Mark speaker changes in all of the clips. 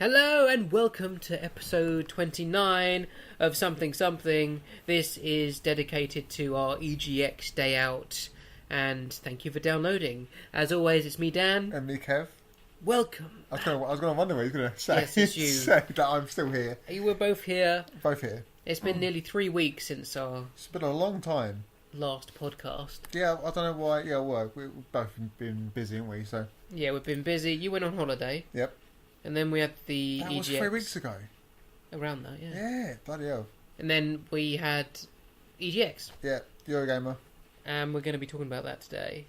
Speaker 1: Hello and welcome to episode 29 of Something Something. This is dedicated to our EGX day out, and thank you for downloading. As always, it's me, Dan.
Speaker 2: And me, Kev.
Speaker 1: Welcome.
Speaker 2: I was going to wonder what you were going to say.
Speaker 1: Yes, it's you.
Speaker 2: Say that I'm still here.
Speaker 1: You were both here.
Speaker 2: Both here.
Speaker 1: It's been nearly 3 weeks since our
Speaker 2: It's been a long time.
Speaker 1: last podcast.
Speaker 2: Yeah, I don't know why. Yeah, well, we've both been busy, haven't we? So.
Speaker 1: Yeah, we've been busy. You went on holiday.
Speaker 2: Yep.
Speaker 1: And then we had the
Speaker 2: That
Speaker 1: EGX.
Speaker 2: was 3 weeks ago.
Speaker 1: Around that, yeah.
Speaker 2: Yeah, bloody hell.
Speaker 1: And then we had EGX.
Speaker 2: Yeah, Eurogamer.
Speaker 1: And we're going to be talking about that today,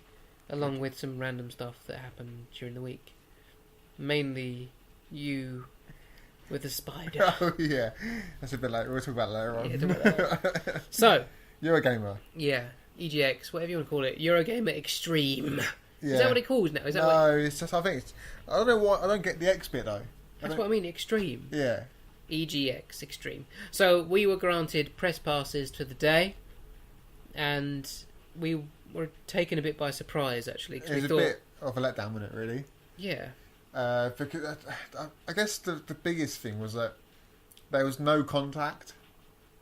Speaker 1: along with some random stuff that happened during the week. Mainly you with the spider.
Speaker 2: Oh, yeah. That's a bit later. We'll talk about it later on.
Speaker 1: Yeah, talk about that. So,
Speaker 2: Eurogamer.
Speaker 1: yeah, EGX, whatever you want to call it. Eurogamer Extreme.
Speaker 2: Yeah.
Speaker 1: Is that what it calls now? Is that
Speaker 2: No, it's just, I think it's... I don't know why... I don't get the X bit, though.
Speaker 1: That's what I mean, Extreme.
Speaker 2: Yeah.
Speaker 1: EGX Extreme. So, we were granted press passes to the day, and we were taken a bit by surprise, actually. 'Cause
Speaker 2: It was a bit of a letdown, wasn't it, really?
Speaker 1: Yeah.
Speaker 2: Because I guess the biggest thing was that there was no contact.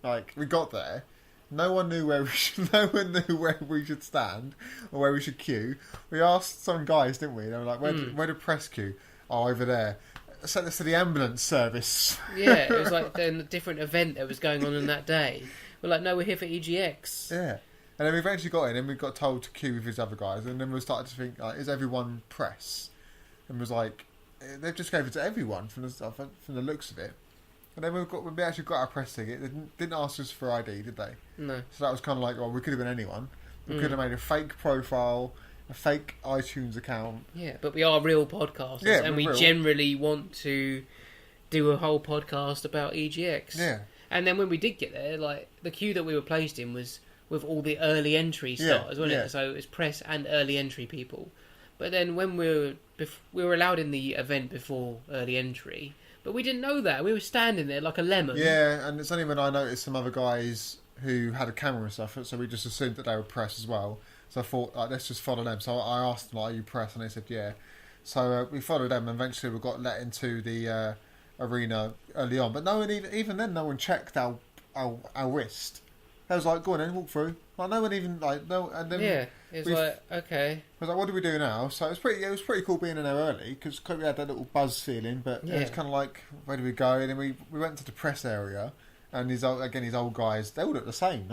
Speaker 2: Like, we got there, no one knew where we should stand or where we should queue. We asked some guys, didn't we? They were like, "Where did press queue?" "Oh, over there." Sent us to the ambulance service.
Speaker 1: Yeah, it was like then a different event that was going on that day. We're like, no, we're here for EGX.
Speaker 2: Yeah, and then we eventually got in, and we got told to queue with these other guys, and then we started to think, like, is everyone press? And was like, they've just gave it to everyone from the looks of it. And then we actually got our press ticket. They didn't ask us for ID, did they?
Speaker 1: No.
Speaker 2: So that was kind of like, well, we could have been anyone. We could have made a fake profile, a fake iTunes account.
Speaker 1: Yeah, but we are real podcasters,
Speaker 2: Yeah,
Speaker 1: and we
Speaker 2: real.
Speaker 1: generally want to do a whole podcast about EGX.
Speaker 2: Yeah.
Speaker 1: And then when we did get there, like, the queue that we were placed in was with all the early entry starters, wasn't it? So it was press and early entry people. But then when we were allowed in the event before early entry, but we didn't know that. We were standing there like a lemon.
Speaker 2: Yeah, and it's only when I noticed some other guys who had a camera and stuff, so we just assumed that they were press as well. So I thought, like, let's just follow them. So I asked them, like, are you press? And they said, yeah. So we followed them, and eventually we got let into the arena early on. But no one even then, no one checked our wrist. They was like, go on then, walk through. Like, no one even, like, no, and then...
Speaker 1: Yeah, it was like, okay.
Speaker 2: I was like, what do we do now? So it was pretty cool being in there early, because we had that little buzz feeling, but it was kind of like, where do we go? And then we went to the press area, and these old guys, they all look the same.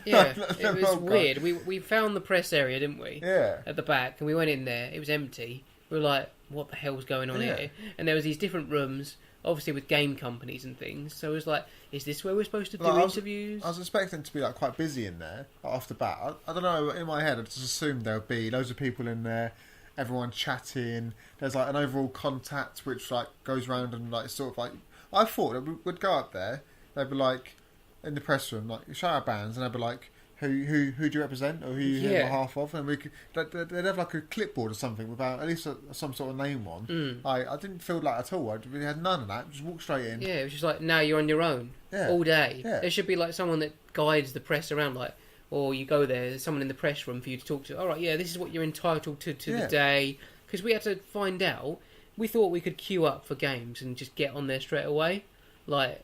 Speaker 1: Yeah, it was weird. We found the press area, didn't we?
Speaker 2: Yeah.
Speaker 1: At the back, and we went in there. It was empty. We were like, what the hell's going on here? And there was these different rooms, obviously with game companies and things. So it was like, is this where we're supposed to do interviews?
Speaker 2: I was expecting to be like quite busy in there off the bat. I don't know, in my head I just assumed there would be loads of people in there, everyone chatting. There's like an overall contact which like goes round and like sort of like, I thought that we'd go up there, they'd be like in the press room, like show our bands, and they'd be like, who do you represent, or who you on behalf of, and they'd have like a clipboard or something without at least some sort of name on. I didn't feel like at all. We had none of that. Just walk straight in.
Speaker 1: Yeah, it was just like, now you're on your own all day. Yeah. There should be like someone that guides the press around, like, or you go there's someone in the press room for you to talk to. All right, yeah, this is what you're entitled to the day, because we had to find out. We thought we could queue up for games and just get on there straight away, like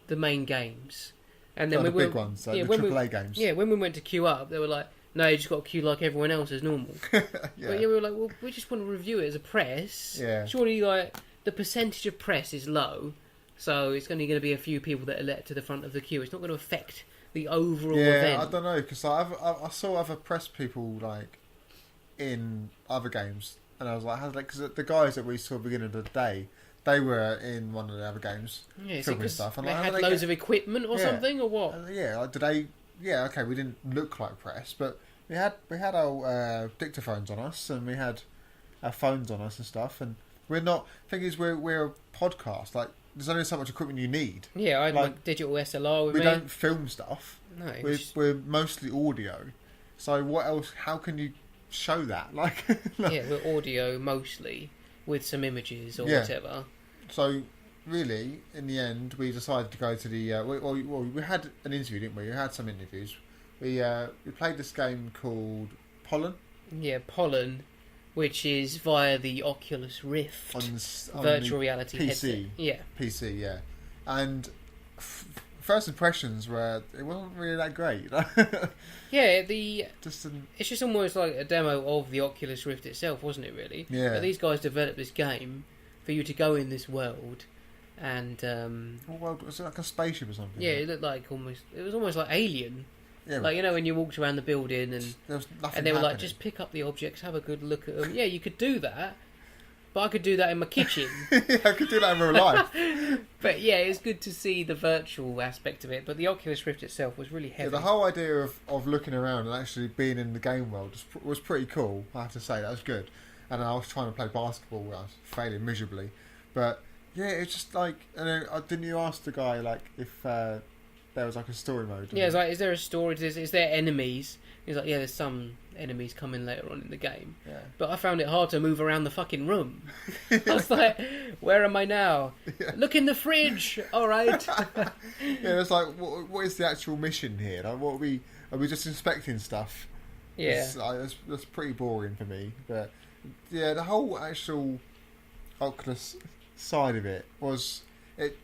Speaker 1: the main games. And then
Speaker 2: the big ones, like the AAA games.
Speaker 1: Yeah, when we went to queue up, they were like, no, you just got to queue like everyone else as normal. But we were like, well, we just want to review it as a press.
Speaker 2: Yeah.
Speaker 1: Surely, like, the percentage of press is low, so it's only going to be a few people that are let to the front of the queue. It's not going to affect the overall event.
Speaker 2: I don't know, because I saw other press people, like, in other games, and I was like, because the guys that we saw at the beginning of the day, they were in one of the other games, filming stuff. And
Speaker 1: they had loads of equipment or something, or what?
Speaker 2: Okay, we didn't look like press, but we had our dictaphones on us, and we had our phones on us and stuff. And we're not. Thing is, we're a podcast. Like, there's only so much equipment you need.
Speaker 1: Yeah, I had my digital SLR with me.
Speaker 2: We don't film stuff.
Speaker 1: No,
Speaker 2: we're mostly audio. So what else? How can you show that? Like,
Speaker 1: yeah, we're audio mostly with some images or whatever.
Speaker 2: So, really, in the end, we decided to go to the... we had an interview, didn't we? We had some interviews. We played this game called Pollen.
Speaker 1: Yeah, Pollen. which is via the Oculus Rift
Speaker 2: on
Speaker 1: virtual reality
Speaker 2: PC.
Speaker 1: headset. Yeah.
Speaker 2: PC, yeah. And first impressions were, it wasn't really that great.
Speaker 1: Yeah, it's just almost like a demo of the Oculus Rift itself, wasn't it, really?
Speaker 2: Yeah.
Speaker 1: But these guys developed this game for you to go in this world and...
Speaker 2: what world? Was it like a spaceship or something?
Speaker 1: Yeah, it looked like it was almost like Alien.
Speaker 2: Yeah,
Speaker 1: like, when you walked around the building and
Speaker 2: there was nothing
Speaker 1: and they were
Speaker 2: happening.
Speaker 1: like, just pick up the objects, have a good look at them. Yeah, you could do that, but I could do that in my kitchen.
Speaker 2: Yeah, I could do that in real life.
Speaker 1: But yeah, it's good to see the virtual aspect of it, but the Oculus Rift itself was really heavy.
Speaker 2: Yeah, the whole idea of looking around and actually being in the game world was pretty cool, I have to say. That was good. And I was trying to play basketball, I was failing miserably. But yeah, it's just like, and then, didn't you ask the guy like if there was like a story mode?
Speaker 1: Yeah, it's like, is there a story? Is there enemies? He's like, yeah, there's some enemies coming later on in the game.
Speaker 2: Yeah.
Speaker 1: But I found it hard to move around the fucking room. I was like, where am I now? Yeah. Look in the fridge. All right.
Speaker 2: Yeah, it's like, what is the actual mission here? Like, are we just inspecting stuff?
Speaker 1: Yeah.
Speaker 2: That's pretty boring for me. But yeah, the whole actual Oculus side of it was it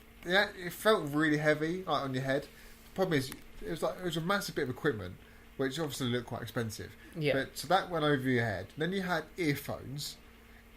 Speaker 2: felt really heavy, like on your head. The problem is it was a massive bit of equipment, which obviously looked quite expensive.
Speaker 1: Yeah.
Speaker 2: But so that went over your head. Then you had earphones,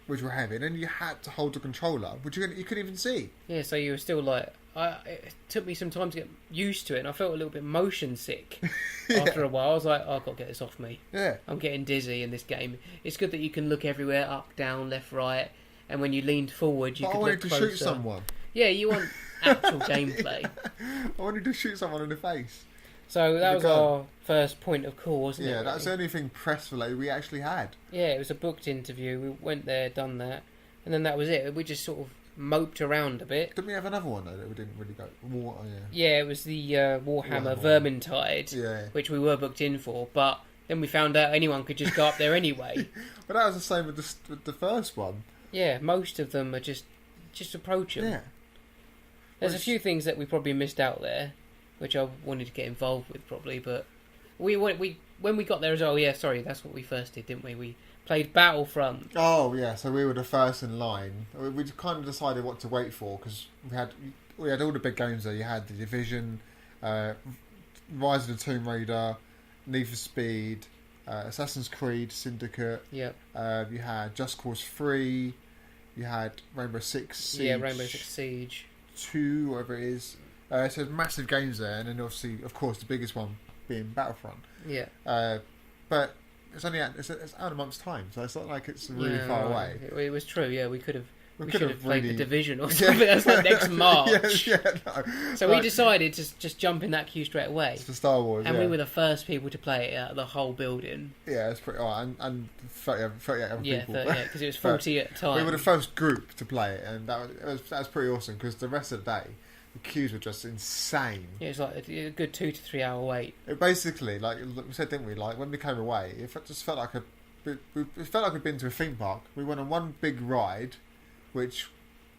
Speaker 2: which were heavy. And then you had to hold the controller, which you couldn't even see.
Speaker 1: Yeah, so you were still like, it took me some time to get used to it, and I felt a little bit motion sick after a while. I was like, oh, I've got to get this off me.
Speaker 2: Yeah.
Speaker 1: I'm getting dizzy in this game. It's good that you can look everywhere, up, down, left, right, and when you leaned forward, you could look closer.
Speaker 2: I wanted to shoot someone.
Speaker 1: Yeah, you want actual gameplay.
Speaker 2: I wanted to shoot someone in the face.
Speaker 1: So that was our first point of call, wasn't it?
Speaker 2: Yeah, that was the only thing press related we actually had.
Speaker 1: Yeah, it was a booked interview. We went there, done that, and then that was it. We just sort of moped around a bit.
Speaker 2: Didn't we have another one though that we didn't really go?
Speaker 1: Yeah, it was the Warhammer Vermintide, which we were booked in for, but then we found out anyone could just go up there anyway.
Speaker 2: But that was the same with the first one.
Speaker 1: Yeah, most of them are just approach them.
Speaker 2: Yeah.
Speaker 1: There's a few things that we probably missed out there, which I wanted to get involved with probably, but we when we got there as well. Yeah, sorry, that's what we first did, didn't we? We played Battlefront.
Speaker 2: Oh yeah, so we were the first in line. We kind of decided what to wait for because we had all the big games there. You had the Division, Rise of the Tomb Raider, Need for Speed, Assassin's Creed Syndicate.
Speaker 1: Yep.
Speaker 2: You had Just Cause 3. You had Rainbow Six Siege.
Speaker 1: Yeah, Rainbow Six Siege
Speaker 2: 2, whatever it is. So massive games there, and then obviously, of course, the biggest one being Battlefront.
Speaker 1: Yeah.
Speaker 2: But it's only it's out in a month's time, so it's not like it's really far away.
Speaker 1: It was true. Yeah, we could have played
Speaker 2: really...
Speaker 1: the Division or something. That's like next March.
Speaker 2: No.
Speaker 1: So we decided to just jump in that queue straight away.
Speaker 2: It's for Star Wars,
Speaker 1: and we were the first people to play it out of the whole building.
Speaker 2: Yeah, it's pretty. and 38 other people.
Speaker 1: Yeah, because it was 40 at the time.
Speaker 2: We were the first group to play it, and that was pretty awesome because the rest of the day, the queues were just insane.
Speaker 1: Yeah, it was like a good 2 to 3 hour wait.
Speaker 2: It basically, like we said, didn't we? Like when we came away, it just felt like it felt like we'd been to a theme park. We went on one big ride, which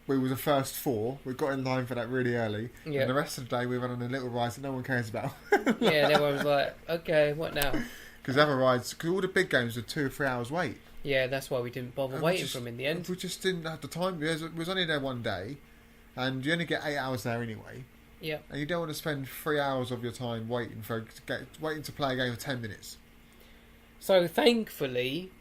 Speaker 2: we were the first for. We got in line for that really early. Yeah. And the rest of the day we went on a little ride that no one cares about.
Speaker 1: Yeah, and everyone was like, okay, what now?
Speaker 2: Because other rides, because all the big games were 2 or 3 hours wait.
Speaker 1: Yeah, that's why we didn't bother waiting for them in the end.
Speaker 2: We just didn't have the time. We was only there one day, and you only get 8 hours there anyway.
Speaker 1: Yeah.
Speaker 2: And you don't want to spend 3 hours of your time waiting to play a game for 10 minutes.
Speaker 1: So thankfully,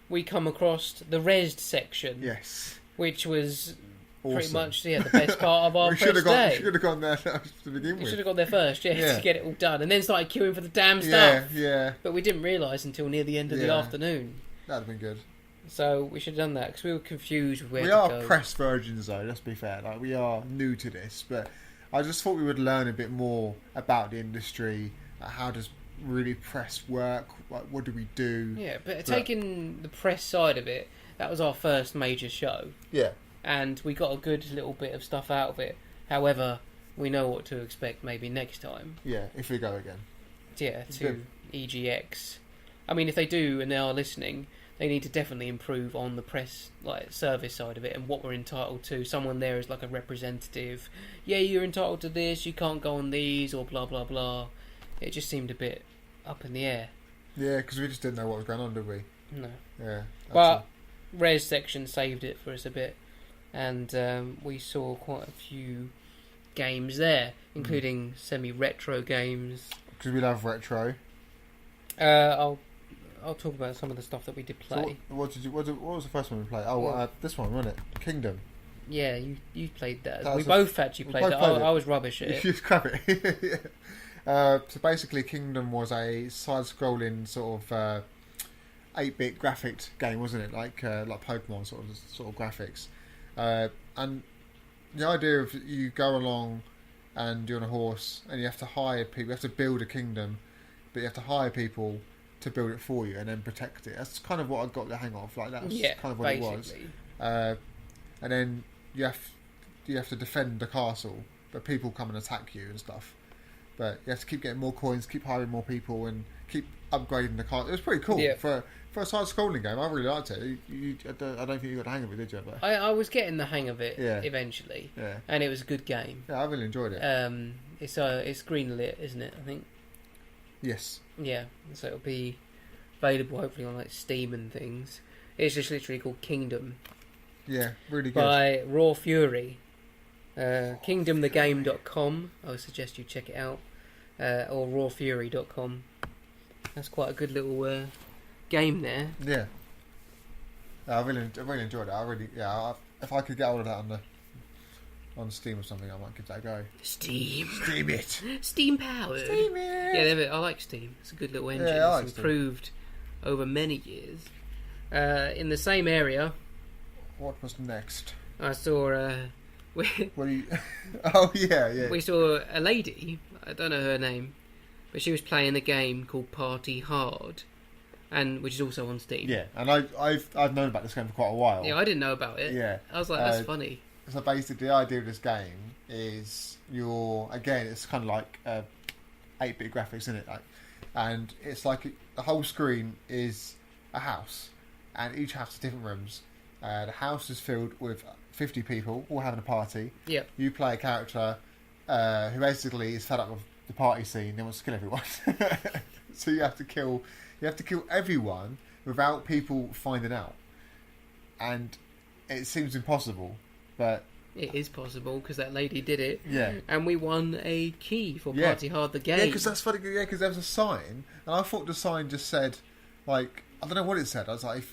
Speaker 1: we come across the Rezzed section.
Speaker 2: Yes.
Speaker 1: Which was
Speaker 2: awesome.
Speaker 1: Pretty much the best part of our press day.
Speaker 2: We should have gone there to begin with.
Speaker 1: We should have gone there first, to get it all done, and then started queuing for the damn stuff.
Speaker 2: Yeah.
Speaker 1: But we didn't realise until near the end of the afternoon.
Speaker 2: That'd have been good.
Speaker 1: So we should have done that because we were confused with where to go.
Speaker 2: We are press virgins, though. Let's be fair. Like we are new to this, but I just thought we would learn a bit more about the industry. How does really press work? What do we do?
Speaker 1: Yeah, but taking the press side of it, that was our first major show.
Speaker 2: Yeah. And
Speaker 1: we got a good little bit of stuff out of it. However, we know what to expect maybe next time.
Speaker 2: Yeah, if we go again.
Speaker 1: Yeah, to EGX. I mean, if they do and they are listening, they need to definitely improve on the press service side of it and what we're entitled to. Someone there is like a representative. Yeah, you're entitled to this, you can't go on these, or blah, blah, blah. It just seemed a bit up in the air.
Speaker 2: Yeah, because we just didn't know what was going on, did we?
Speaker 1: No.
Speaker 2: Yeah.
Speaker 1: But Res section saved it for us a bit, and we saw quite a few games there, including semi-retro games.
Speaker 2: Because we love retro.
Speaker 1: I'll talk about some of the stuff that we did play.
Speaker 2: So what was the first one we played? Oh, this one, wasn't it? Kingdom.
Speaker 1: Yeah, you played that. We both actually played that. I was rubbish at it.
Speaker 2: You crap it. So basically, Kingdom was a side-scrolling sort of 8-bit graphic game, wasn't it? Like Pokemon sort of graphics. And the idea of you go along and you're on a horse and you have to hire people. You have to build a kingdom, but you have to hire people to build it for you and then protect it. That's kind of what I got the hang of. Like that's kind of what basically. It was. And then you have to defend the castle, but people come and attack you and stuff. But you have to keep getting more coins, keep hiring more people, and keep upgrading the castle. It was pretty cool for a side-scrolling game. I really liked it. I don't think you got the hang of it, did you? But
Speaker 1: I was getting the hang of it eventually, and it was a good game.
Speaker 2: Yeah, I really enjoyed it.
Speaker 1: It's green-lit, isn't it? I think.
Speaker 2: Yes.
Speaker 1: Yeah, so it'll be available hopefully on like Steam and things. It's just literally called Kingdom.
Speaker 2: Yeah, really good.
Speaker 1: By Raw Fury. KingdomTheGame.com. I would suggest you check it out. Or rawfury.com. That's quite a good little game there.
Speaker 2: Yeah. I really enjoyed it. If I could get hold of that on Steam or something, I might give that a go.
Speaker 1: Steam
Speaker 2: it.
Speaker 1: Steam powered.
Speaker 2: Steam it.
Speaker 1: Yeah, I like Steam. It's a good little engine.
Speaker 2: Yeah,
Speaker 1: it's improved over many years. In the same area.
Speaker 2: What was next?
Speaker 1: I saw.
Speaker 2: Oh yeah.
Speaker 1: We saw a lady. I don't know her name, but she was playing a game called Party Hard, and which is also on Steam.
Speaker 2: Yeah, and I've known about this game for quite a while.
Speaker 1: Yeah, I didn't know about it.
Speaker 2: Yeah,
Speaker 1: I was like, that's funny.
Speaker 2: So basically, the idea of this game is it's kind of like 8-bit graphics, isn't it? And it's like the whole screen is a house, and each house has different rooms. The house is filled with 50 people all having a party.
Speaker 1: Yep.
Speaker 2: You play a character who basically is fed up with the party scene and wants to kill everyone. So you have to kill everyone without people finding out. And it seems impossible, but
Speaker 1: it is possible because that lady did it.
Speaker 2: Yeah.
Speaker 1: And we won a key for Party Hard the game.
Speaker 2: Yeah, because that's funny. Yeah, because there was a sign, and I thought the sign just said like. I don't know what it said. I was like,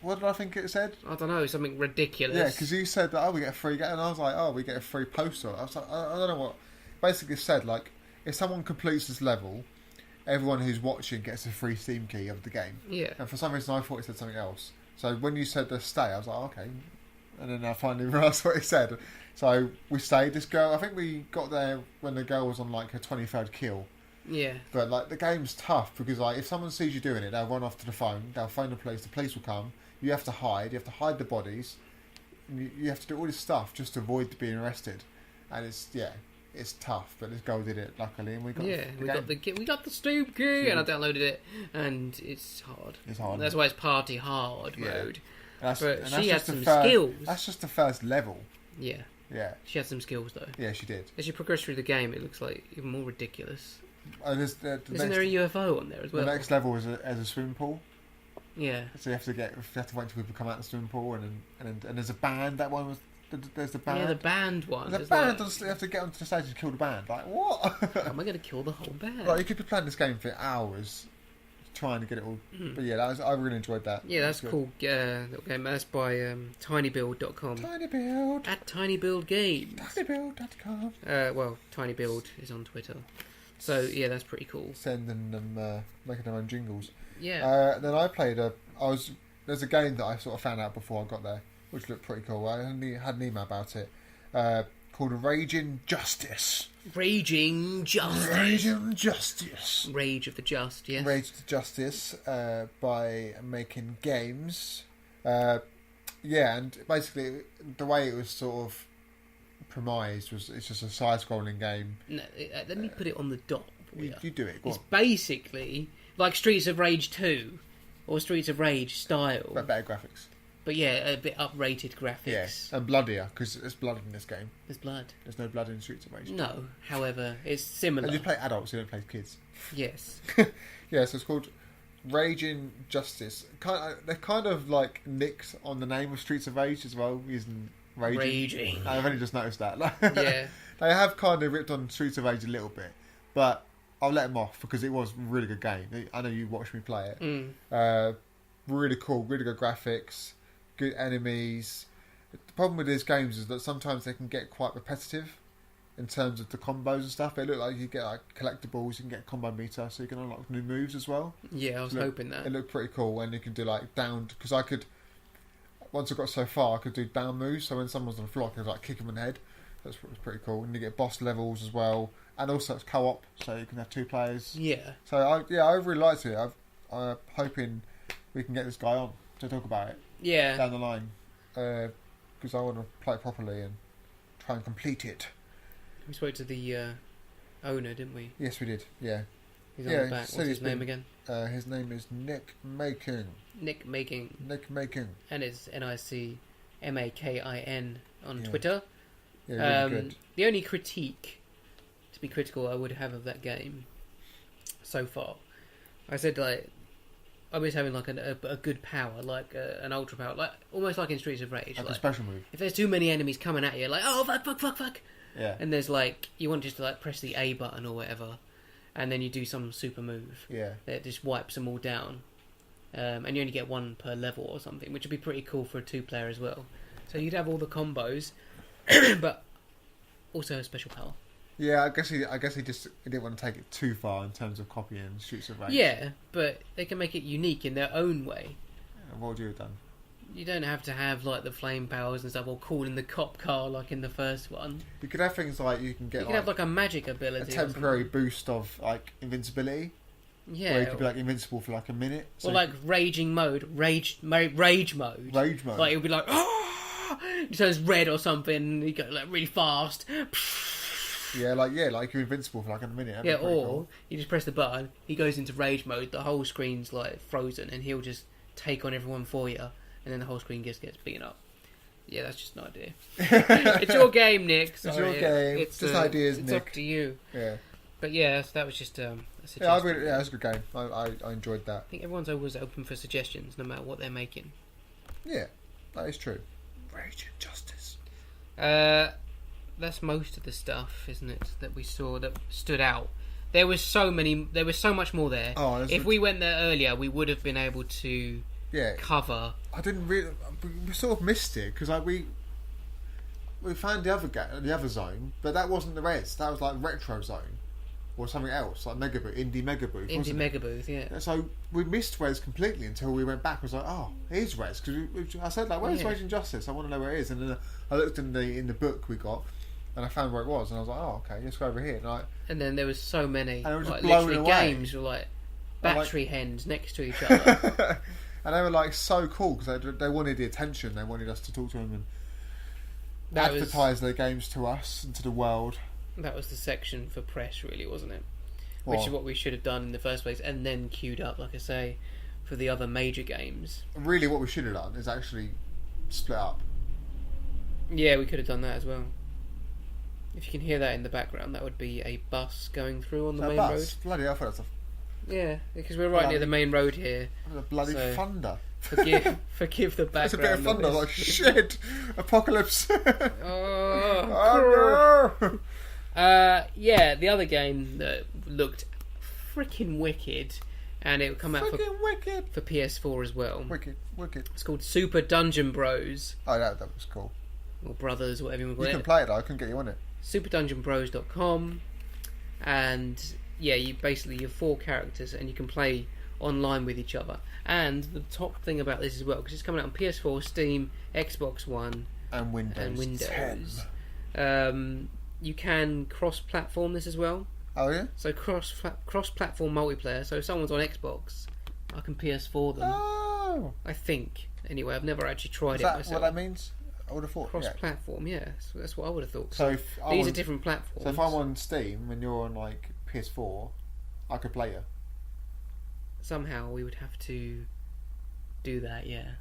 Speaker 2: what did I think it said?
Speaker 1: I don't know, something ridiculous.
Speaker 2: Yeah, because you said that, we get a free game, and I was like, we get a free poster. I was like, I don't know what. Basically said, like, if someone completes this level, everyone who's watching gets a free Steam key of the game.
Speaker 1: Yeah.
Speaker 2: And for some reason, I thought it said something else. So when you said the stay, I was like, okay. And then I finally realised what it said. So we stayed. This girl, I think we got there when the girl was on like her 23rd kill.
Speaker 1: Yeah.
Speaker 2: But like the game's tough because like if someone sees you doing it, they'll run off to the phone. They'll phone the police will come. You have to hide. You have to hide the bodies. You have to do all this stuff just to avoid being arrested. And it's tough. But this girl did it luckily, and we got
Speaker 1: we got the Steam key, and I downloaded it, and it's hard.
Speaker 2: It's hard.
Speaker 1: That's why it's Party Hard mode.
Speaker 2: But
Speaker 1: she had some skills.
Speaker 2: That's just the first level.
Speaker 1: Yeah.
Speaker 2: Yeah.
Speaker 1: She had some skills though.
Speaker 2: Yeah, she did.
Speaker 1: As you progress through the game, it looks like even more ridiculous. Isn't
Speaker 2: there
Speaker 1: a UFO on there as well?
Speaker 2: The next level is a swimming pool.
Speaker 1: Yeah.
Speaker 2: So you have to wait until people come out of the swimming pool, and there's a band. That one was there's the band.
Speaker 1: Yeah, the band one.
Speaker 2: The band. You have to get onto the stage and kill the band. Like what?
Speaker 1: How am I going to kill the whole band?
Speaker 2: Like you could be playing this game for hours, trying to get it all. But yeah, I really enjoyed that.
Speaker 1: Yeah, that's cool. Little game. That's by tinybuild.com.
Speaker 2: Tinybuild.
Speaker 1: At tinybuildgames.
Speaker 2: Tinybuild.com.
Speaker 1: Well, tinybuild is on Twitter. So yeah, that's pretty cool.
Speaker 2: Sending them, making their own jingles.
Speaker 1: Yeah.
Speaker 2: Then I played there's a game that I sort of found out before I got there, which looked pretty cool. I had an email about it, called Raging Justice.
Speaker 1: Raging Justice.
Speaker 2: Raging Justice.
Speaker 1: Rage of the Just, yes.
Speaker 2: Rage of the Justice, by Making Games. And basically the way it was sort of premised was it's just a side-scrolling game.
Speaker 1: No, let me put it on the dot for you.
Speaker 2: You do it.
Speaker 1: It's basically like Streets of Rage 2 or Streets of Rage style.
Speaker 2: But better graphics.
Speaker 1: But yeah, a bit uprated graphics.
Speaker 2: Yeah, and bloodier, because there's blood in this game.
Speaker 1: There's blood.
Speaker 2: There's no blood in Streets of Rage.
Speaker 1: No, however, it's similar.
Speaker 2: And you play adults, you don't play kids.
Speaker 1: Yes.
Speaker 2: Yeah, so it's called Raging Justice. They're kind of like nicked on the name of Streets of Rage as well, using Raging. I've only just noticed that.
Speaker 1: Yeah.
Speaker 2: They have kind of ripped on Streets of Rage a little bit, but I'll let them off because it was a really good game. I know you watched me play it. Really cool, really good graphics, good enemies. The problem with these games is that sometimes they can get quite repetitive in terms of the combos and stuff. They look like you get like collectibles, you can get a combo meter, so you can unlock new moves as well.
Speaker 1: Yeah, I was hoping that.
Speaker 2: It looked pretty cool, and you can do like down, because I could, once I got so far, I could do down moves, so when someone's on the floor I could like kick them in the head. That's pretty cool. And you get boss levels as well, and also it's co-op, so you can have 2 players.
Speaker 1: Yeah.
Speaker 2: So I really liked it. I'm hoping we can get this guy on to talk about it.
Speaker 1: Yeah.
Speaker 2: Down the line, because I want to play it properly and try and complete it.
Speaker 1: We spoke to the owner, didn't we?
Speaker 2: Yes, we did. Yeah.
Speaker 1: He's on the back. What's his name again?
Speaker 2: His name is Nick Making.
Speaker 1: Nick Making.
Speaker 2: And
Speaker 1: it's NICMAKIN on Twitter.
Speaker 2: Yeah, really good.
Speaker 1: The only critique, to be critical, I would have of that game so far, I said like I was having like a good power, like an ultra power, like almost like in Streets of Rage,
Speaker 2: like a special move.
Speaker 1: If there's too many enemies coming at you, like oh fuck.
Speaker 2: Yeah.
Speaker 1: And there's like you want just to like press the A button or whatever, and then you do some super move.
Speaker 2: Yeah.
Speaker 1: That just wipes them all down, and you only get 1 per level or something, which would be pretty cool for a 2-player as well. So you'd have all the combos, but also a special power.
Speaker 2: Yeah, I guess he didn't want to take it too far in terms of copying Streets of Rage.
Speaker 1: Yeah, but they can make it unique in their own way.
Speaker 2: Yeah, what would you have done?
Speaker 1: You don't have to have like the flame powers and stuff, or calling the cop car like in the first one.
Speaker 2: You could have things like you can
Speaker 1: have like a magic ability,
Speaker 2: a temporary boost of like invincibility.
Speaker 1: Yeah,
Speaker 2: where you could be like invincible for like a minute.
Speaker 1: So or like raging mode, rage mode.
Speaker 2: Rage mode.
Speaker 1: Like it would be like, oh! It turns red or something. And you go like really fast.
Speaker 2: Yeah, like you're invincible for like a minute.
Speaker 1: Yeah, or cool. You just press the button. He goes into rage mode. The whole screen's like frozen, and he'll just take on everyone for you. And then the whole screen gets beaten up. Yeah, that's just an idea. It's your game, Nick.
Speaker 2: Sorry. It's your game. It's just ideas,
Speaker 1: Nick.
Speaker 2: Nick.
Speaker 1: It's up to you.
Speaker 2: Yeah.
Speaker 1: But yeah, so that was just a
Speaker 2: suggestion. Yeah, it was a good game. I enjoyed that.
Speaker 1: I think everyone's always open for suggestions, no matter what they're making.
Speaker 2: Yeah, that is true. Rage and Justice.
Speaker 1: That's most of the stuff, isn't it, that we saw that stood out. There was so much more there.
Speaker 2: Oh,
Speaker 1: if we went there earlier, we would have been able to cover.
Speaker 2: I didn't really. We sort of missed it because like we found the other zone, but that wasn't the res. That was like retro zone or something else, like indie mega booth.
Speaker 1: Indie mega booth, yeah.
Speaker 2: So we missed res completely until we went back. I was like, oh, here's res, because I said like, where's Rage and Justice? I want to know where it is. And then I looked in the book we got. And I found where it was, and I was like, "Oh, okay, let's go over here."
Speaker 1: And then there was so many,
Speaker 2: and it was
Speaker 1: like,
Speaker 2: just blown
Speaker 1: literally
Speaker 2: away.
Speaker 1: games were like battery hens next to each other,
Speaker 2: and they were like so cool because they wanted the attention. They wanted us to talk to them and advertise their games to us and to the world.
Speaker 1: That was the section for press, really, wasn't it? Which is what we should have done in the first place, and then queued up, like I say, for the other major games.
Speaker 2: Really, what we should have done is actually split up.
Speaker 1: Yeah, we could have done that as well. If you can hear that in the background, that would be a bus going through on the main road.
Speaker 2: Bloody hell, that's
Speaker 1: yeah, because we're right near the main road here.
Speaker 2: A bloody thunder.
Speaker 1: Forgive the background.
Speaker 2: It's a bit of thunder, like shit. Apocalypse.
Speaker 1: Oh no. Yeah, the other game that looked freaking wicked, and it would come out for PS4 as well.
Speaker 2: Wicked.
Speaker 1: It's called Super Dungeon Bros.
Speaker 2: Oh, that was cool.
Speaker 1: Or Brothers, whatever you want to call it.
Speaker 2: You can play it though, I couldn't get you on it.
Speaker 1: SuperDungeonBros.com, and yeah, you're 4 characters and you can play online with each other. And the top thing about this as well, because it's coming out on PS4, Steam, Xbox One,
Speaker 2: and Windows 10.
Speaker 1: You can cross-platform this as well.
Speaker 2: Oh yeah.
Speaker 1: So cross-platform multiplayer. So if someone's on Xbox, I can PS4 them.
Speaker 2: Oh.
Speaker 1: I think. Anyway, I've never actually tried it myself.
Speaker 2: Is that what that means? I would have thought
Speaker 1: cross-platform, yeah. So that's what I would have thought.
Speaker 2: So
Speaker 1: these are different platforms.
Speaker 2: So if I'm on Steam and you're on like PS4, I could play you.
Speaker 1: Somehow we would have to do that, yeah.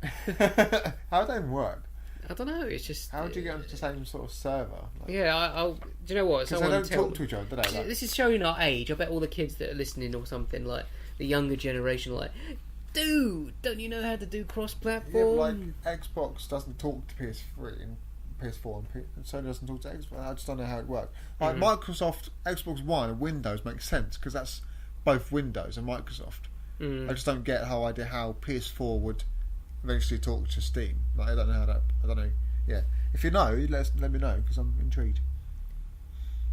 Speaker 2: How would that even work?
Speaker 1: I don't know. It's just
Speaker 2: how do you get onto the same sort of server?
Speaker 1: Like, yeah, I'll. Do you know what?
Speaker 2: Because they don't talk to each other, do they?
Speaker 1: This is showing our age. I bet all the kids that are listening or something like the younger generation are like, dude, don't you know how to do cross-platform?
Speaker 2: Yeah, like Xbox doesn't talk to PS3 and PS4, and Sony doesn't talk to Xbox. I just don't know how it works. Like Microsoft, Xbox One, and Windows makes sense because that's both Windows and Microsoft. I just don't get how PS4 would eventually talk to Steam. Like, I don't know how that. I don't know. Yeah, if you know, let me know because I'm intrigued.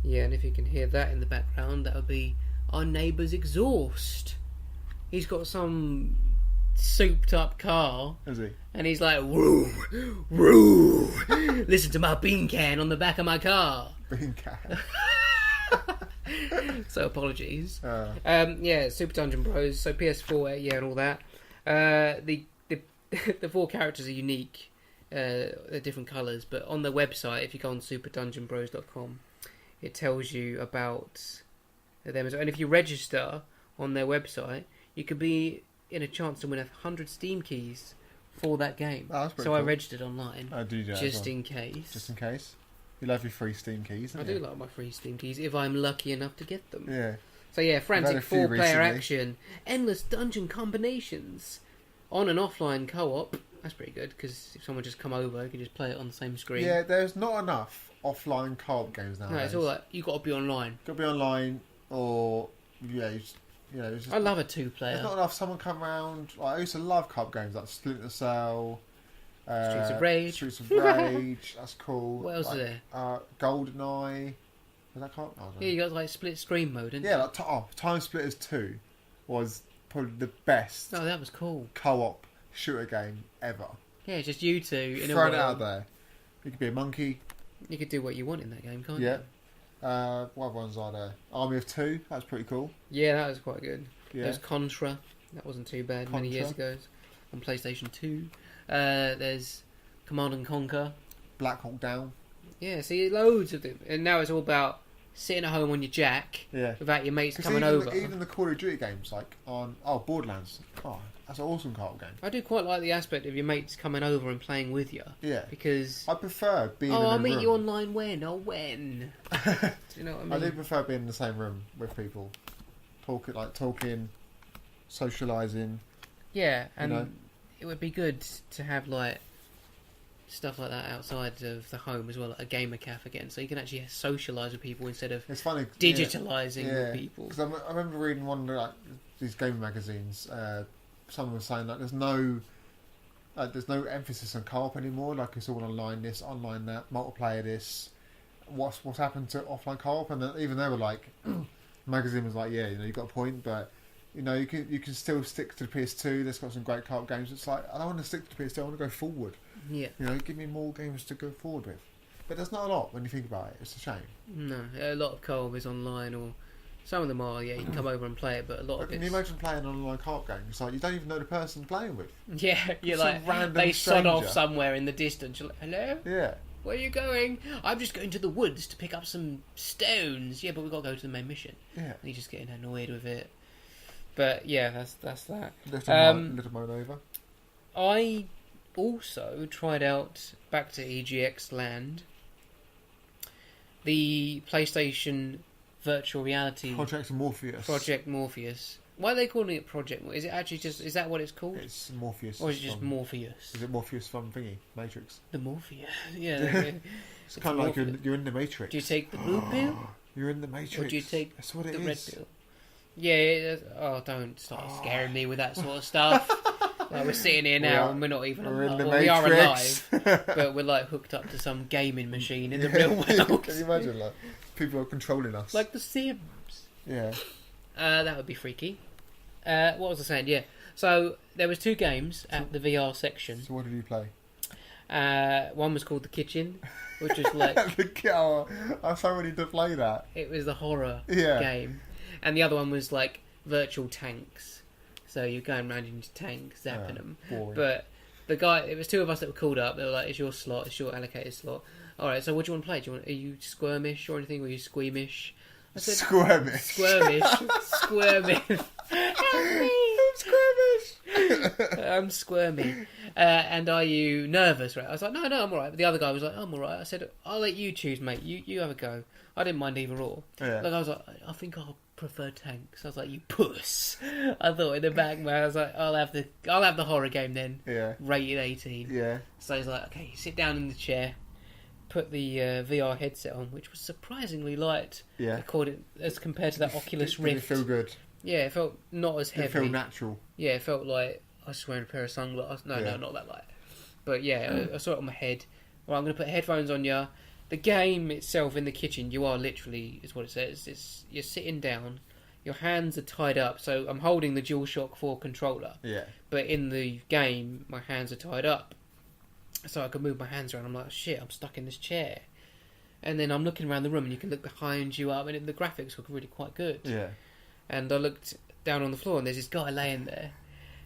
Speaker 1: Yeah, and if you can hear that in the background, that would be our neighbour's exhaust. He's got some souped up car.
Speaker 2: Is he?
Speaker 1: And he's like, woo, woo, listen to my bean can on the back of my car.
Speaker 2: Bean can.
Speaker 1: So apologies. Yeah, Super Dungeon Bros. So PS4, yeah, and all that. The 4 characters are unique. They're different colours, but on the website, if you go on superdungeonbros.com, it tells you about them. And if you register on their website, you could be in a chance to win 100 Steam keys for that game.
Speaker 2: Oh, that's pretty
Speaker 1: so
Speaker 2: cool.
Speaker 1: I registered online.
Speaker 2: I do that
Speaker 1: just
Speaker 2: as well.
Speaker 1: in case.
Speaker 2: Just in case. You love your free Steam keys, don't
Speaker 1: I do like my free Steam keys if I'm lucky enough to get them.
Speaker 2: Yeah.
Speaker 1: So yeah, frantic
Speaker 2: few
Speaker 1: 4-player
Speaker 2: recently.
Speaker 1: action, endless dungeon combinations, on and offline co-op. That's pretty good because if someone just come over, you can just play it on the same screen.
Speaker 2: Yeah, there's not enough offline co-op games nowadays.
Speaker 1: No, it's all like you got to be online.
Speaker 2: Got to be online, or it's just
Speaker 1: I love a
Speaker 2: there's
Speaker 1: 2-player.
Speaker 2: not enough. Someone come around. Like, I used to love co-op games like Splinter Cell,
Speaker 1: Streets of Rage.
Speaker 2: Streets of Rage. That's cool.
Speaker 1: What else is there?
Speaker 2: GoldenEye. Was that co-op? Oh,
Speaker 1: Yeah, you got like split screen mode, didn't
Speaker 2: yeah,
Speaker 1: you?
Speaker 2: like Time Splitters 2 was probably the best
Speaker 1: Oh, that was cool.
Speaker 2: co-op shooter game ever.
Speaker 1: Yeah, just you two in a
Speaker 2: Thrown
Speaker 1: world.
Speaker 2: it out there. You could be a monkey.
Speaker 1: You could do what you want in that game, can't
Speaker 2: Yeah.
Speaker 1: you?
Speaker 2: What other ones are there? Army of Two. That's pretty cool.
Speaker 1: Yeah, that was quite good.
Speaker 2: Yeah.
Speaker 1: There's Contra. That wasn't too bad many
Speaker 2: Contra.
Speaker 1: years ago on PlayStation 2. There's Command and Conquer.
Speaker 2: Black Hawk Down.
Speaker 1: Yeah, see, loads of them. And now it's all about sitting at home on your jack
Speaker 2: Yeah.
Speaker 1: without your mates
Speaker 2: 'Cause
Speaker 1: coming
Speaker 2: even
Speaker 1: over.
Speaker 2: even the Call of Duty games, like on Borderlands. Oh, that's an awesome co-op game.
Speaker 1: I do quite like the aspect of your mates coming over and playing with you.
Speaker 2: Yeah.
Speaker 1: Because,
Speaker 2: I prefer being in a
Speaker 1: I'll
Speaker 2: room.
Speaker 1: meet you online when? Oh, when? Do you know what I mean?
Speaker 2: I do prefer being in the same room with people. Talking, socialising.
Speaker 1: Yeah, and
Speaker 2: know?
Speaker 1: it would be good to have, like, stuff like that outside of the home as well, like a gamer cafe again, so you can actually socialise with people instead of
Speaker 2: It's funny.
Speaker 1: digitalising with people.
Speaker 2: Because I remember reading one of these gaming magazines. Someone was saying there's no emphasis on co-op anymore. Like it's all online this, online that, multiplayer this. What's happened to offline co-op? And even they were like, the magazine was like, yeah, you've got a point, but you can still stick to the PS2. That's got some great co-op games. It's like I don't want to stick to the PS2. I want to go forward.
Speaker 1: Yeah.
Speaker 2: Give me more games to go forward with. But there's not a lot when you think about it. It's a shame.
Speaker 1: No, a lot of co-op is online, or some of them are, yeah, you can come over and play it, but a lot
Speaker 2: But
Speaker 1: of
Speaker 2: can
Speaker 1: it's...
Speaker 2: you imagine playing an online co-op game? It's like you don't even know the person playing with.
Speaker 1: Yeah, you're
Speaker 2: Some
Speaker 1: like,
Speaker 2: random
Speaker 1: they sod off
Speaker 2: stranger.
Speaker 1: somewhere in the distance. You're like, hello?
Speaker 2: Yeah.
Speaker 1: Where are you going? I'm just going to the woods to pick up some stones. Yeah, but we've got to go to the main mission.
Speaker 2: Yeah.
Speaker 1: And you're just getting annoyed with it. But yeah, that's that.
Speaker 2: Little moan over.
Speaker 1: I also tried out, back to EGX land, the PlayStation virtual reality
Speaker 2: Project Morpheus.
Speaker 1: Project Morpheus. Why are they calling it Project Morpheus? Is it actually just, is that what it's called?
Speaker 2: It's Morpheus.
Speaker 1: Or is it just
Speaker 2: from-
Speaker 1: Morpheus?
Speaker 2: Is it Morpheus from Thingy? Matrix?
Speaker 1: The Morpheus. Yeah.
Speaker 2: It's kind of like you're in the Matrix.
Speaker 1: Do you take the blue pill?
Speaker 2: You're in the Matrix.
Speaker 1: Or do you take
Speaker 2: That's what it
Speaker 1: the
Speaker 2: is.
Speaker 1: red pill? Yeah, don't start scaring me with that sort of stuff. Like, we're sitting here now and we're not even
Speaker 2: we're in
Speaker 1: alive.
Speaker 2: the
Speaker 1: Well, we are
Speaker 2: Matrix.
Speaker 1: alive, but we're like hooked up to some gaming machine in the real world.
Speaker 2: Can you imagine, like, people are controlling us?
Speaker 1: Like The Sims.
Speaker 2: Yeah.
Speaker 1: That would be freaky. What was I saying? Yeah. So there was 2 games at the VR section.
Speaker 2: So what did you play?
Speaker 1: One was called The Kitchen, which was like
Speaker 2: I'm so ready to play that.
Speaker 1: it was the horror
Speaker 2: Yeah.
Speaker 1: game, and the other one was like virtual tanks. So you're going around in your tank, zapping them.
Speaker 2: Boring.
Speaker 1: But the guy, it was 2 of us that were called up. They were like, "It's your slot. It's your allocated slot." All right. So what do you want to play? Are you squirmish or anything? Or are you squeamish? I said,
Speaker 2: Squirmish.
Speaker 1: Squirmish. Squirmish. Help me.
Speaker 2: I'm squirmish.
Speaker 1: I'm squirmy. And are you nervous? Right? I was like, no, I'm all right. But the other guy was like, I'm all right. I said, I'll let you choose, mate. You have a go. I didn't mind either or.
Speaker 2: Yeah.
Speaker 1: Like I was like, I think I'll prefer tanks. I was like, you puss. I thought in the back, man. I was like, I'll have the horror game then.
Speaker 2: Yeah.
Speaker 1: Rated 18.
Speaker 2: Yeah.
Speaker 1: So he's like, okay, sit down in the chair. Put the VR headset on, which was surprisingly light.
Speaker 2: Yeah.
Speaker 1: As compared to that Oculus Rift.
Speaker 2: Did it feel good?
Speaker 1: Yeah, it felt not as heavy.
Speaker 2: Did it feel natural?
Speaker 1: Yeah, it felt like I was wearing a pair of sunglasses. No, not that light. But yeah, I saw it on my head. Well, I'm going to put headphones on you. The game itself in the kitchen, you are literally, is what it says. You're sitting down, your hands are tied up. So I'm holding the DualShock 4 controller.
Speaker 2: Yeah.
Speaker 1: But in the game, my hands are tied up. So I can move my hands around. I'm like, shit, I'm stuck in this chair. And then I'm looking around the room and you can look behind you up and the graphics look really quite good.
Speaker 2: Yeah.
Speaker 1: And I looked down on the floor and there's this guy laying there.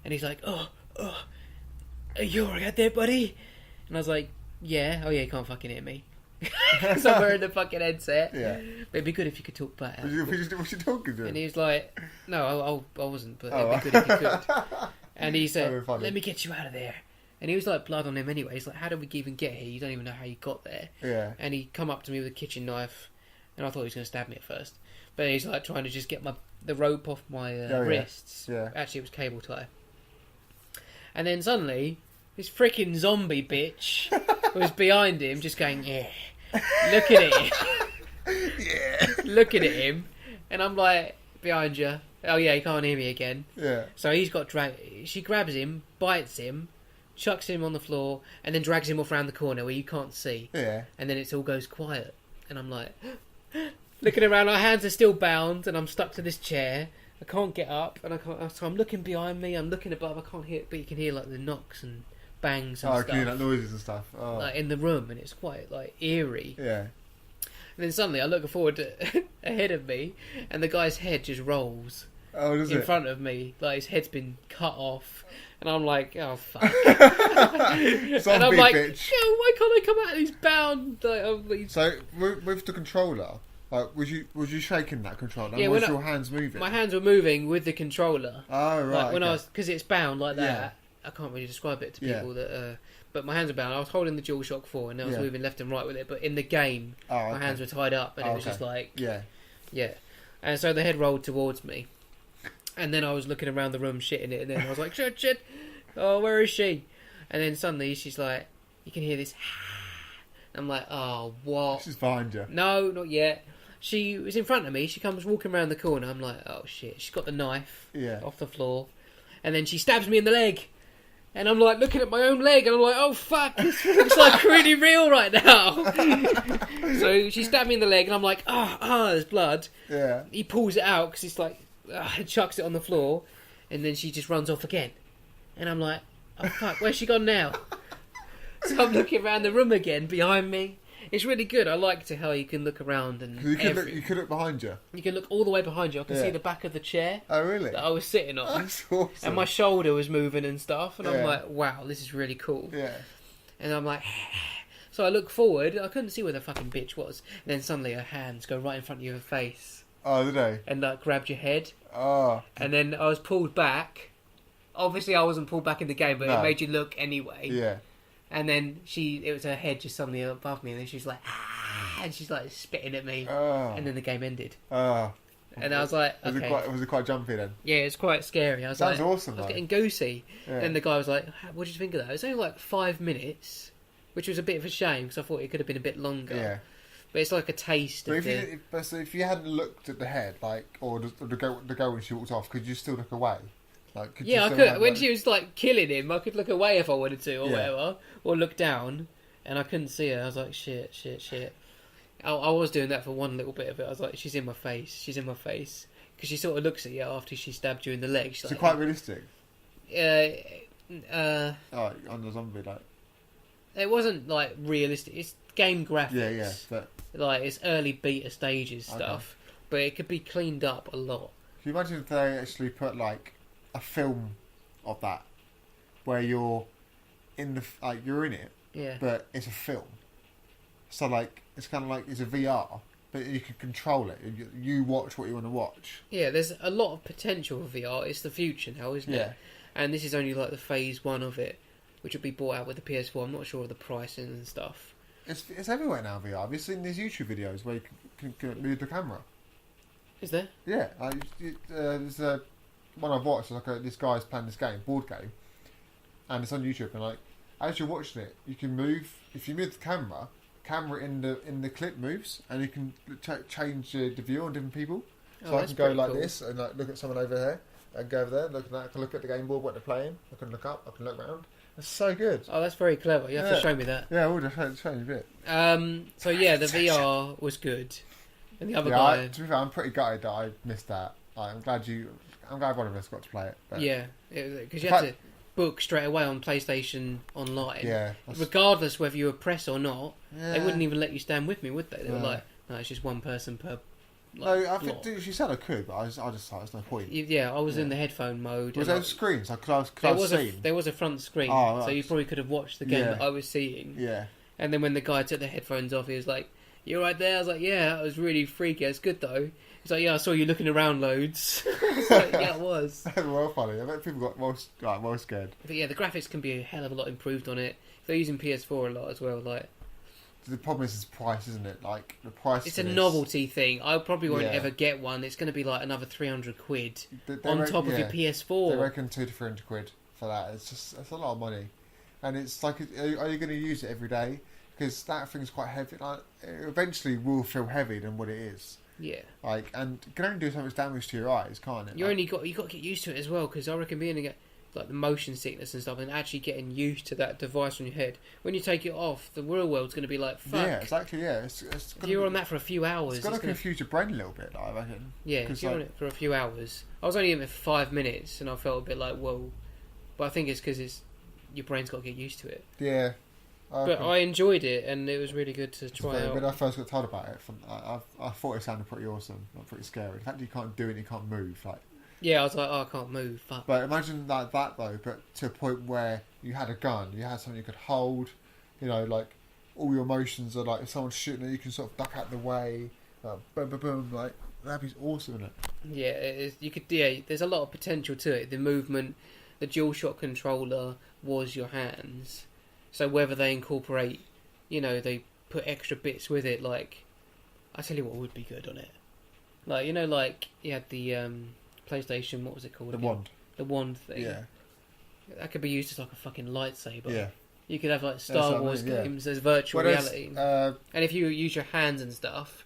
Speaker 1: And he's like, oh, are you alright there, buddy? And I was like, yeah. Oh yeah, you can't fucking hear me. So I'm wearing the fucking headset.
Speaker 2: Yeah.
Speaker 1: But it'd be good if you could talk back.
Speaker 2: Was you talking to him?
Speaker 1: And he was like, no, I wasn't, but it'd be good if you could. And he said, let me get you out of there. And he was like blood on him anyway. He's like, how did we even get here? You don't even know how you got there.
Speaker 2: Yeah.
Speaker 1: And he come up to me with a kitchen knife, and I thought he was going to stab me at first. But he's like trying to just get the rope off my wrists.
Speaker 2: Yeah.
Speaker 1: Actually, it was cable tie. And then suddenly, this freaking zombie bitch was behind him, just going, yeah, looking at him.
Speaker 2: Yeah.
Speaker 1: Looking at him. And I'm like, behind you. Oh yeah, he can't hear me again.
Speaker 2: Yeah.
Speaker 1: So he's got she grabs him, bites him, chucks him on the floor, and then drags him off around the corner where you can't see.
Speaker 2: Yeah.
Speaker 1: And then it all goes quiet. And I'm like, looking around, our hands are still bound, and I'm stuck to this chair. I can't get up, and so I'm looking behind me, I'm looking above, I can't hear it, but you can hear like the knocks and bangs and stuff.
Speaker 2: Oh, like noises and stuff. Oh.
Speaker 1: Like in the room, and it's quite like eerie.
Speaker 2: Yeah.
Speaker 1: And then suddenly I look forward to ahead of me, and the guy's head just rolls in front of me. Like his head's been cut off. And I'm like, oh fuck. And I'm like,
Speaker 2: bitch.
Speaker 1: Why can't I come out? And he's bound. Like,
Speaker 2: so with the controller, like, was you shaking that controller?
Speaker 1: Yeah,
Speaker 2: was your hands moving?
Speaker 1: My hands were moving with the controller.
Speaker 2: Oh right.
Speaker 1: Like when I was, because it's bound like that. I can't really describe it to people that. But my hands are bound. I was holding the DualShock 4 and I was moving left and right with it. But in the game, my hands were tied up and it was just like, yeah. And so the head rolled towards me. And then I was looking around the room shitting it, and then I was like, shit, oh, where is she? And then suddenly she's like, you can hear this. I'm like, oh, what?
Speaker 2: She's behind you.
Speaker 1: No, not yet. She was in front of me. She comes walking around the corner. I'm like, oh shit. She's got the knife off the floor. And then she stabs me in the leg. And I'm like looking at my own leg, and I'm like, oh fuck, this looks like really real right now. So she stabbed me in the leg, and I'm like, there's blood.
Speaker 2: Yeah.
Speaker 1: He pulls it out, because he's like, chucks it on the floor, and then she just runs off again. And I'm like, oh fuck, where's she gone now? So I'm looking around the room again, behind me. It's really good. I liked how you can look around and
Speaker 2: you could look behind you.
Speaker 1: You can look all the way behind you. I can see the back of the chair.
Speaker 2: Oh really?
Speaker 1: That I was sitting on.
Speaker 2: That's awesome.
Speaker 1: And my shoulder was moving and stuff, and I'm like, wow, this is really cool.
Speaker 2: Yeah.
Speaker 1: And I'm like, so I look forward. I couldn't see where the fucking bitch was. And then suddenly her hands go right in front of your face.
Speaker 2: Oh, did they?
Speaker 1: And grabbed your head.
Speaker 2: Oh.
Speaker 1: And then I was pulled back. Obviously, I wasn't pulled back in the game, but it made you look anyway.
Speaker 2: Yeah.
Speaker 1: And then it was her head just suddenly above me, and then she's like, and she's like spitting at me.
Speaker 2: Oh.
Speaker 1: And then the game ended.
Speaker 2: Oh.
Speaker 1: And I was like, okay.
Speaker 2: Was it quite jumpy then?
Speaker 1: Yeah, it was quite scary. I was
Speaker 2: Sounds awesome.
Speaker 1: I was getting goosey.
Speaker 2: Yeah.
Speaker 1: And the guy was like, what did you think of that? It was only like 5 minutes, which was a bit of a shame, because I thought it could have been a bit longer.
Speaker 2: Yeah.
Speaker 1: But it's like a taste of
Speaker 2: so if you hadn't looked at the head, like, or the girl when she walked off, could you still look away? Like,
Speaker 1: I could. When she was like killing him, I could look away if I wanted to, or whatever, or look down, and I couldn't see her. I was like, shit. I was doing that for one little bit of it. I was like, she's in my face, because she sort of looks at you after she stabbed you in the leg. She's like,
Speaker 2: quite realistic.
Speaker 1: Oh,
Speaker 2: on the zombie, like.
Speaker 1: It wasn't like realistic. It's game graphics.
Speaker 2: Yeah, but
Speaker 1: like it's early beta stages stuff, but it could be cleaned up a lot.
Speaker 2: Can you imagine if they actually put like a film of that, where you're in you're in it, but it's a film. So like it's kind of like it's a VR, but you can control it. You watch what you want to watch.
Speaker 1: Yeah, there's a lot of potential for VR. It's the future now, isn't it? and this is only like the phase 1 of it, which will be bought out with the PS4. I'm not sure of the pricing and stuff.
Speaker 2: It's everywhere now, VR. Have you seen these YouTube videos where you can move the camera?
Speaker 1: Is there?
Speaker 2: Yeah. There's one I've watched. This guy's playing this game, board game, and it's on YouTube. And like, as you're watching it, you can move. If you move the camera in the clip moves, and you can change the view on different people. So I can go like this and like look at someone over here, and go over there, look at that. I can look at the game board, what they're playing. I can look up. I can look around. It's so good.
Speaker 1: Oh, that's very clever. You have to show me that.
Speaker 2: Yeah, we'll just show you a bit.
Speaker 1: So yeah, the VR was good, and the other guy.
Speaker 2: To be fair, I'm pretty gutted that I missed that. I'm glad one of us got to play it. But
Speaker 1: yeah, because you had to book straight away on PlayStation Online.
Speaker 2: Yeah.
Speaker 1: Regardless whether you were press or not, they wouldn't even let you stand with me, would they? They were like, no, it's just one person per. Like,
Speaker 2: no, I think she said I could, but I just thought there's no point.
Speaker 1: Yeah, I was in the headphone mode.
Speaker 2: Was there screens?
Speaker 1: There was a front screen, so you probably could have watched the game that I was seeing.
Speaker 2: Yeah.
Speaker 1: And then when the guy took the headphones off, he was like, "You're right there." I was like, "Yeah, that was really freaky. It's good though." He's like, "Yeah, I saw you looking around loads." I was like, "Yeah, it was."
Speaker 2: Well, funny. I bet people got more scared.
Speaker 1: But yeah, the graphics can be a hell of a lot improved on it. They're using PS4 a lot as well, like.
Speaker 2: The problem is price, isn't it? Like the price.
Speaker 1: It's a novelty thing. I probably won't ever get one. It's going to be like another £300 on top of your PS4.
Speaker 2: They reckon £200 to £300 for that. It's a lot of money, and it's like, are you going to use it every day? Because that thing's quite heavy. Like, it eventually will feel heavier than what it is.
Speaker 1: Yeah.
Speaker 2: Like, and it can only do so much damage to your eyes, can't it?
Speaker 1: You got to get used to it as well. Because I reckon being like the motion sickness and stuff, and actually getting used to that device on your head. When you take it off, the real world's going to be like, fuck.
Speaker 2: Yeah, exactly. Yeah,
Speaker 1: if you're on that for a few hours,
Speaker 2: it's going to confuse your brain a little bit, I reckon.
Speaker 1: Yeah, if you're on it for a few hours. I was only in it for 5 minutes, and I felt a bit like, whoa. But I think it's because your brain's got to get used to it.
Speaker 2: Yeah.
Speaker 1: But I enjoyed it, and it was really good to try out.
Speaker 2: When I first got told about it, I thought it sounded pretty awesome, not pretty scary. The fact that you can't do it, you can't move, like.
Speaker 1: Yeah, I was like, oh, I can't move. Fuck.
Speaker 2: But imagine that though, but to a point where you had a gun, you had something you could hold, like all your emotions are like, if someone's shooting at you, can sort of duck out the way, boom, boom, boom, like that'd be awesome, isn't it? Yeah,
Speaker 1: it is. You could. Yeah, there's a lot of potential to it. The movement, the DualShock controller was your hands, so whether they incorporate, they put extra bits with it, like, I tell you what would be good on it, like you had the PlayStation, what was it called? The wand thing.
Speaker 2: Yeah.
Speaker 1: That could be used as like a fucking lightsaber.
Speaker 2: Yeah.
Speaker 1: You could have like Star Wars games as virtual reality. And if you use your hands and stuff,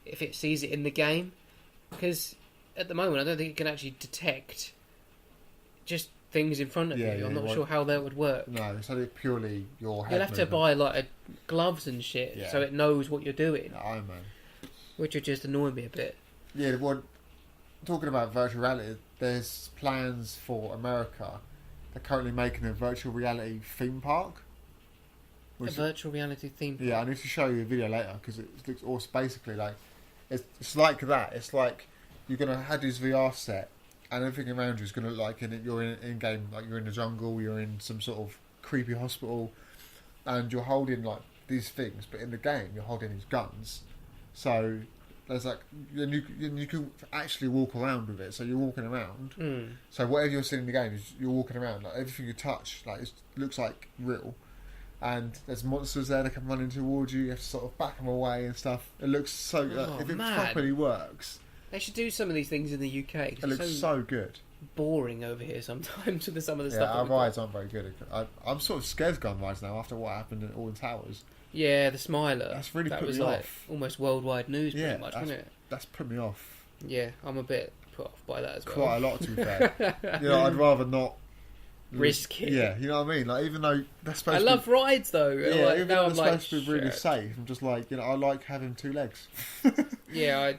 Speaker 1: if it sees it in the game, because at the moment I don't think it can actually detect just things in front of you. I'm not sure how that would work.
Speaker 2: No, it's only purely your head.
Speaker 1: You'll have to buy like gloves and shit so it knows what you're doing.
Speaker 2: Iron Man.
Speaker 1: Which would just annoy me a bit.
Speaker 2: Yeah, talking about virtual reality, there's plans for America. They're currently making a virtual reality theme park.
Speaker 1: A virtual reality theme park?
Speaker 2: Yeah, I need to show you a video later because it looks awesome. Basically, like it's like that. It's like you're going to have this VR set and everything around you is going to look like you're in game, like you're in the jungle, you're in some sort of creepy hospital, and you're holding like these things, but in the game you're holding these guns. So there's like, you can actually walk around with it. So you're walking around. So whatever you're seeing in the game is you're walking around. Like everything you touch, like it looks like real. And there's monsters there that come running towards you. You have to sort of back them away and stuff. It looks so. If it properly works,
Speaker 1: they should do some of these things in the UK.
Speaker 2: It looks so good.
Speaker 1: Boring over here sometimes with some of the stuff.
Speaker 2: Yeah, our rides aren't very good. I'm sort of scared of gun rides now after what happened at Alden Towers.
Speaker 1: Yeah, the Smiler.
Speaker 2: That's really put me
Speaker 1: like
Speaker 2: off.
Speaker 1: Almost worldwide news, pretty much, wasn't it?
Speaker 2: That's put me off.
Speaker 1: Yeah, I'm a bit put off by that as well.
Speaker 2: Quite a lot, to be fair. I'd rather not
Speaker 1: risk it.
Speaker 2: Yeah, you know what I mean. Like, even though that's supposed to
Speaker 1: love rides though.
Speaker 2: Yeah,
Speaker 1: like,
Speaker 2: even though it's supposed to be really safe. I'm just like, I like having two legs.
Speaker 1: Yeah,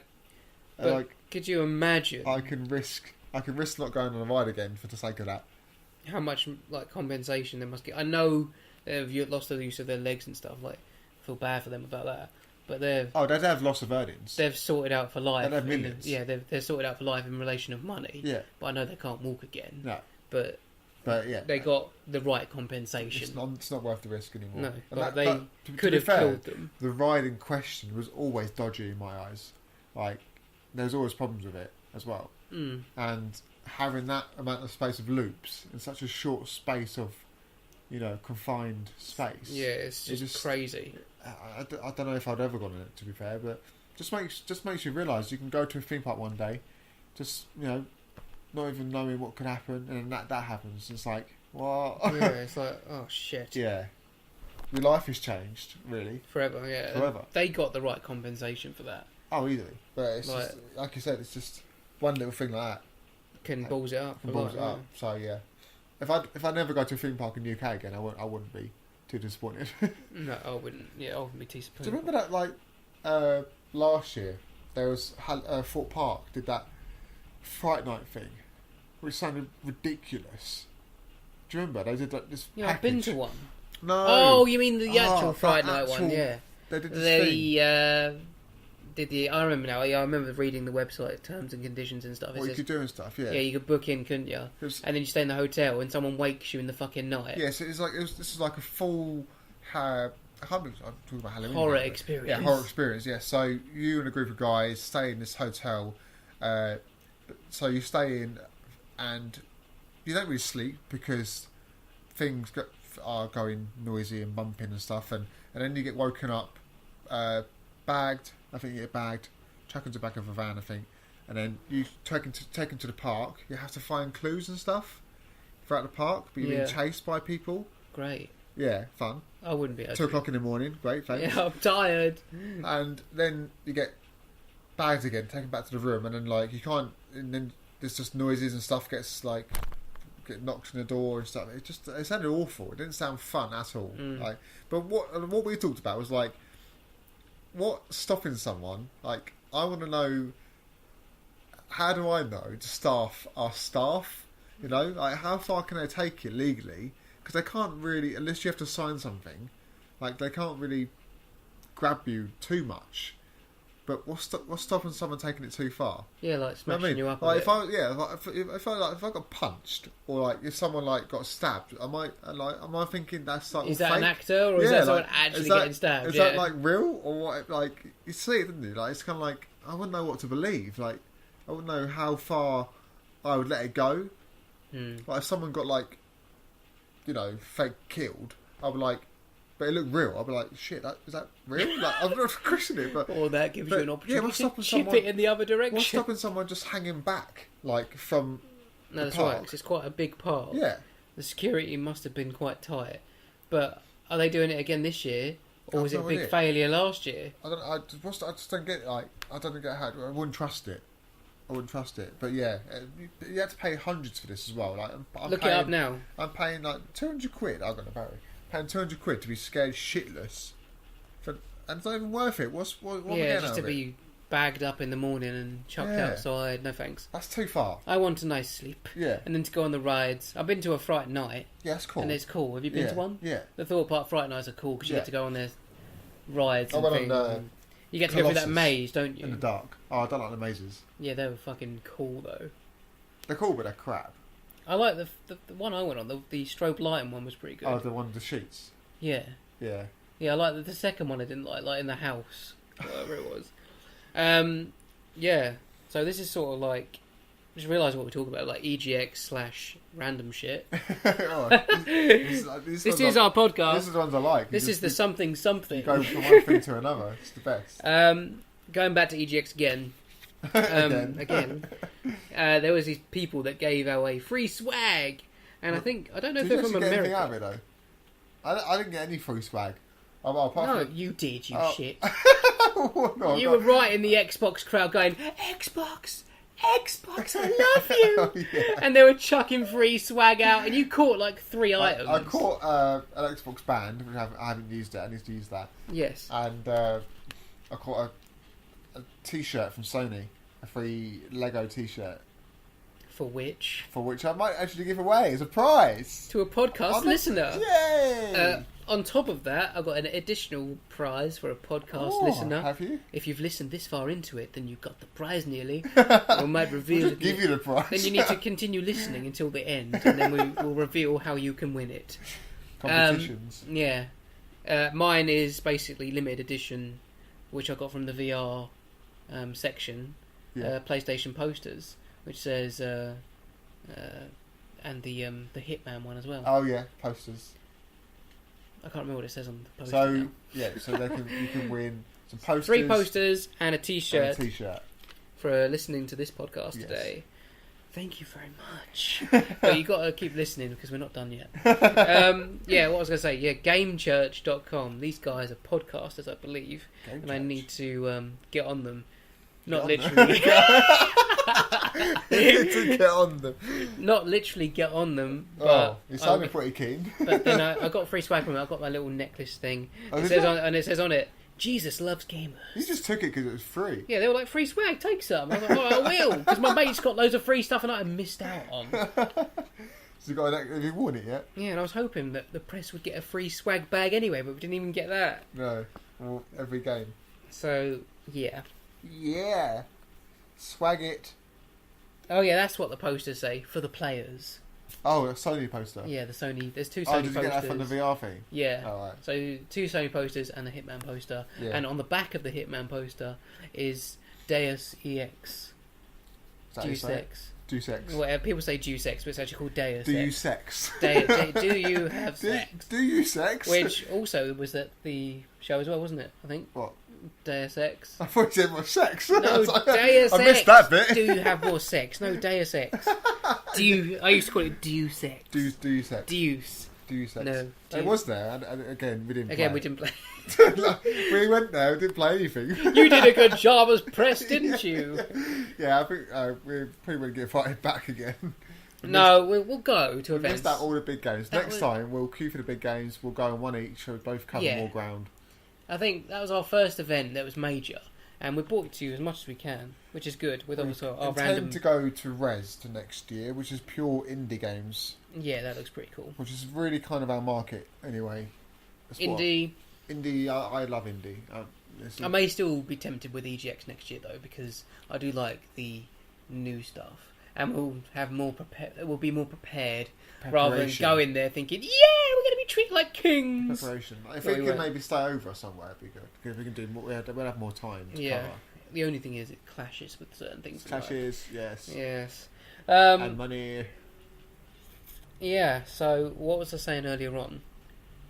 Speaker 1: but could you imagine?
Speaker 2: I can risk not going on a ride again for the sake of that.
Speaker 1: How much like compensation they must get? I know they've lost the use of their legs and stuff. Like, I feel bad for them about that. But they'd
Speaker 2: have loss of earnings.
Speaker 1: They've sorted out for life.
Speaker 2: They'd have millions.
Speaker 1: They're sorted out for life in relation of money.
Speaker 2: Yeah.
Speaker 1: But I know they can't walk again.
Speaker 2: No.
Speaker 1: But
Speaker 2: yeah,
Speaker 1: they got the right compensation.
Speaker 2: It's not worth the risk anymore.
Speaker 1: No, but they could have killed them.
Speaker 2: The ride in question was always dodgy in my eyes. Like, there's always problems with it as well. And having that amount of space of loops in such a short space of, confined space.
Speaker 1: Yeah, it's just crazy.
Speaker 2: I don't know if I'd ever gone in it, to be fair, but just makes you realise you can go to a theme park one day, just not even knowing what could happen, and then that happens. It's like, what?
Speaker 1: Yeah, it's like, oh shit.
Speaker 2: Yeah, your life has changed, really.
Speaker 1: Forever, yeah.
Speaker 2: Forever.
Speaker 1: They got the right compensation for that.
Speaker 2: Oh, easily. But it's just, like you said, it's just one little thing like that.
Speaker 1: Can balls it up.
Speaker 2: So yeah, if I never go to a theme park in the UK again, I wouldn't be too disappointed.
Speaker 1: No, I wouldn't. Yeah, I wouldn't be too disappointed.
Speaker 2: Do you remember that last year there was Fort Park did that Fright Night thing, which sounded ridiculous. Do you remember they did this?
Speaker 1: Yeah, I've been to one.
Speaker 2: No.
Speaker 1: Oh, you mean the actual Fright Night one? Yeah.
Speaker 2: They did this thing.
Speaker 1: I remember now. Yeah, I remember reading the website terms and conditions and stuff.
Speaker 2: What you could do and stuff, yeah.
Speaker 1: Yeah, you could book in, couldn't you? And then you stay in the hotel, and someone wakes you in the fucking night.
Speaker 2: Yeah, so this is like a full. I can't believe I'm talking about Halloween.
Speaker 1: Horror experience.
Speaker 2: Yeah, horror experience. Yeah, so you and a group of guys stay in this hotel. So you stay in, and you don't really sleep because things are going noisy and bumping and stuff, and then you get woken up, bagged. I think you get bagged, chucked into the back of a van, I think, and then you taken to the park. You have to find clues and stuff throughout the park, but you're being chased by people.
Speaker 1: Great.
Speaker 2: Yeah, fun.
Speaker 1: I wouldn't be able
Speaker 2: 2 o'clock in the morning. Great, thanks.
Speaker 1: Yeah, I'm tired.
Speaker 2: And then you get bagged again, taken back to the room, and then you can't. And then there's just noises and stuff get knocked on the door and stuff. It sounded awful. It didn't sound fun at all. But what we talked about was what's stopping someone? I want to know. How do I know to staff our staff? How far can they take it legally? Because they can't really, unless you have to sign something, they can't really grab you too much. But what's stopping someone taking it too far?
Speaker 1: Yeah, smashing you up.
Speaker 2: If I got punched or if someone got stabbed, am I thinking that's
Speaker 1: is
Speaker 2: that
Speaker 1: fake?
Speaker 2: An
Speaker 1: actor or is that someone actually getting stabbed?
Speaker 2: Is that real or what? You see it, didn't you? It's kind of I wouldn't know what to believe. I wouldn't know how far I would let it go. If someone got fake killed, I'd be but it looked real. I'd be shit, is that real? I'm not questioning it, but
Speaker 1: or that gives you an opportunity to chip
Speaker 2: someone,
Speaker 1: it in the other direction.
Speaker 2: What's stopping someone just hanging back, from
Speaker 1: No, that's
Speaker 2: park?
Speaker 1: right, 'cause it's quite a big park.
Speaker 2: Yeah.
Speaker 1: The security must have been quite tight. But are they doing it again this year? Or was it a big failure last year?
Speaker 2: I just don't get I don't get how. I wouldn't trust it. But yeah, you had to pay hundreds for this as well. I'm
Speaker 1: Look
Speaker 2: paying,
Speaker 3: it
Speaker 1: up now.
Speaker 2: I'm paying £200. I've got a battery. Paying £200 to be scared shitless, and it's not even worth it. What
Speaker 1: yeah, just to be bagged up in the morning and chucked outside. No thanks.
Speaker 2: That's too far.
Speaker 1: I want a nice sleep.
Speaker 2: Yeah.
Speaker 1: And then to go on the rides. I've been to a Fright Night.
Speaker 2: Yeah, it's cool.
Speaker 1: And it's cool. Have you been to one?
Speaker 2: Yeah.
Speaker 1: The Thorpe Park Fright Nights are cool because you get to go on their rides and things. You get to
Speaker 2: Colossus
Speaker 1: go through that maze, don't you?
Speaker 2: In the dark. Oh, I don't like the mazes.
Speaker 1: Yeah, they were fucking cool though.
Speaker 2: They're cool, but they're crap.
Speaker 1: I like the one I went on. The strobe lighting one was pretty good.
Speaker 2: Oh, the one with the sheets.
Speaker 1: Yeah.
Speaker 2: Yeah.
Speaker 1: Yeah, I like the second one. I didn't like in the house, whatever it was. Yeah. So this is sort of just realising what we're talking about, EGX /random shit. This is our podcast.
Speaker 2: This is the ones I like.
Speaker 1: This is the something.
Speaker 2: You go from one thing to another. It's the best.
Speaker 1: Going back to EGX again. Again. There was these people that gave away free swag, and I don't know if they're from America.
Speaker 2: Anything out of it though? I didn't get any free swag.
Speaker 1: No, you did, you shit.
Speaker 2: No,
Speaker 1: you were right in the Xbox crowd going, Xbox, I love you.
Speaker 2: Yeah.
Speaker 1: And they were chucking free swag out, and you caught 3 items.
Speaker 2: I caught an Xbox Band, which I haven't used it. I need to use that.
Speaker 1: Yes.
Speaker 2: And I caught a T-shirt from Sony, a free Lego T-shirt.
Speaker 1: For which
Speaker 2: I might actually give away as a prize
Speaker 1: to a podcast listener.
Speaker 2: Yay!
Speaker 1: On top of that, I've got an additional prize for a podcast listener.
Speaker 2: Have you?
Speaker 1: If you've listened this far into it, then you've got the prize nearly. We might reveal it.
Speaker 2: Give you the prize.
Speaker 1: Then you need to continue listening until the end, and then we'll reveal how you can win it.
Speaker 2: Competitions.
Speaker 1: Yeah. Mine is basically limited edition, which I got from the VR section. PlayStation posters, which says and the Hitman one as well.
Speaker 2: Oh yeah, posters.
Speaker 1: I can't remember what it says on the poster.
Speaker 2: So
Speaker 1: now.
Speaker 2: yeah, so you can win some posters,
Speaker 1: 3 posters and a T-shirt.
Speaker 2: And a T-shirt
Speaker 1: For listening to this podcast today. Thank you very much. But you got to keep listening because we're not done yet. Yeah, what I was going to say. Yeah, GameChurch.com. These guys are podcasters, I believe, and I need to get on them. Not literally.
Speaker 2: To get on them.
Speaker 1: Not literally get on them, but
Speaker 2: you sounded pretty keen.
Speaker 1: But then I got free swag from it. I got my little necklace thing. It says on it, Jesus loves gamers.
Speaker 2: You just took it because it was free.
Speaker 1: Yeah, they were like, free swag, take some. I was like, oh, I will, because my mate's got loads of free stuff and I missed out on.
Speaker 2: So you got have you worn it yet?
Speaker 1: Yeah, and I was hoping that the press would get a free swag bag anyway, but we didn't even get that.
Speaker 2: No, well, every game.
Speaker 1: So, yeah.
Speaker 2: Yeah. Swag it.
Speaker 1: Oh yeah, that's what the posters say, for the players.
Speaker 2: Oh, a Sony poster.
Speaker 1: Yeah, the Sony. There's 2 Sony posters.
Speaker 2: Oh, did you get that from the VR thing?
Speaker 1: Yeah.
Speaker 2: Oh, right.
Speaker 1: So 2 Sony posters and a Hitman poster.
Speaker 2: Yeah.
Speaker 1: And on the back of the Hitman poster is Deus EX. Deus Ex.
Speaker 2: Deus Ex.
Speaker 1: Whatever. People say Deus Ex, but it's actually called Deus
Speaker 2: Do you
Speaker 1: Ex.
Speaker 2: sex?
Speaker 1: Do you have sex?
Speaker 2: Do you sex?
Speaker 1: Which also was at the show as well, wasn't it? I think.
Speaker 2: What?
Speaker 1: Deus Ex.
Speaker 2: I thought you said more sex.
Speaker 1: No, Deus Ex.
Speaker 2: I missed that bit.
Speaker 1: Do you have more sex? No, Deus Ex. I used to call it Deus Ex.
Speaker 2: Do you sex?
Speaker 1: Deus.
Speaker 2: Do you sex?
Speaker 1: No.
Speaker 2: It was there, and again, we didn't play.
Speaker 1: Again, we didn't play.
Speaker 2: We went there, we didn't play anything.
Speaker 1: You did a good job as press, didn't you?
Speaker 2: Yeah, I think we're probably going to get invited back again.
Speaker 1: No, we'll go to events.
Speaker 2: Missed out all the big games. Next time, we'll queue for the big games. We'll go on one each, so we both cover more ground.
Speaker 1: I think that was our first event that was major, and we brought it to you as much as we can, which is good. With also our random
Speaker 2: to go to Res to next year, which is pure indie games.
Speaker 1: Yeah, that looks pretty cool.
Speaker 2: Which is really kind of our market, anyway.
Speaker 1: Indie.
Speaker 2: I love indie.
Speaker 1: I may still be tempted with EGX next year though, because I do like the new stuff, and we'll have more prepared. We'll be more prepared rather than go in there thinking, "Yeah, we're going to be treated like kings."
Speaker 2: Preparation. If we can maybe stay over somewhere, it'd be good because we can do more. We'll have more time to cover.
Speaker 1: The only thing is, it clashes with certain things.
Speaker 2: Clashes, yes.
Speaker 1: Yes.
Speaker 2: And money.
Speaker 1: Yeah. So, what was I saying earlier on?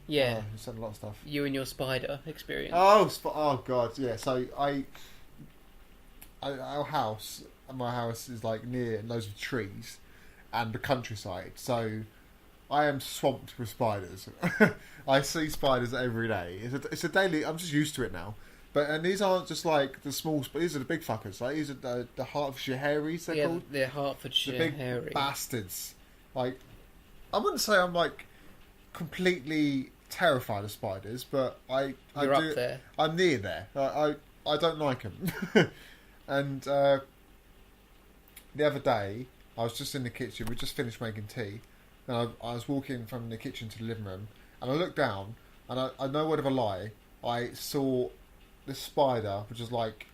Speaker 1: Yeah,
Speaker 2: you said a lot of stuff.
Speaker 1: You and your spider experience.
Speaker 2: Oh god, yeah. So our house, my house is like near loads of trees and the countryside. So I am swamped with spiders. I see spiders every day. It's a daily. I'm just used to it now. And these aren't just like the small. These are the big fuckers. Like these are the Hertfordshire Hairies. They're called.
Speaker 1: They're Hertfordshire
Speaker 2: the big
Speaker 1: Hairy
Speaker 2: bastards. Like I wouldn't say I'm like completely terrified of spiders, but
Speaker 1: You're up there.
Speaker 2: I'm near there. I don't like them. And the other day, I was just in the kitchen. We just finished making tea, and I was walking from the kitchen to the living room, and I looked down, and I no word of a lie, I saw this spider, which is like,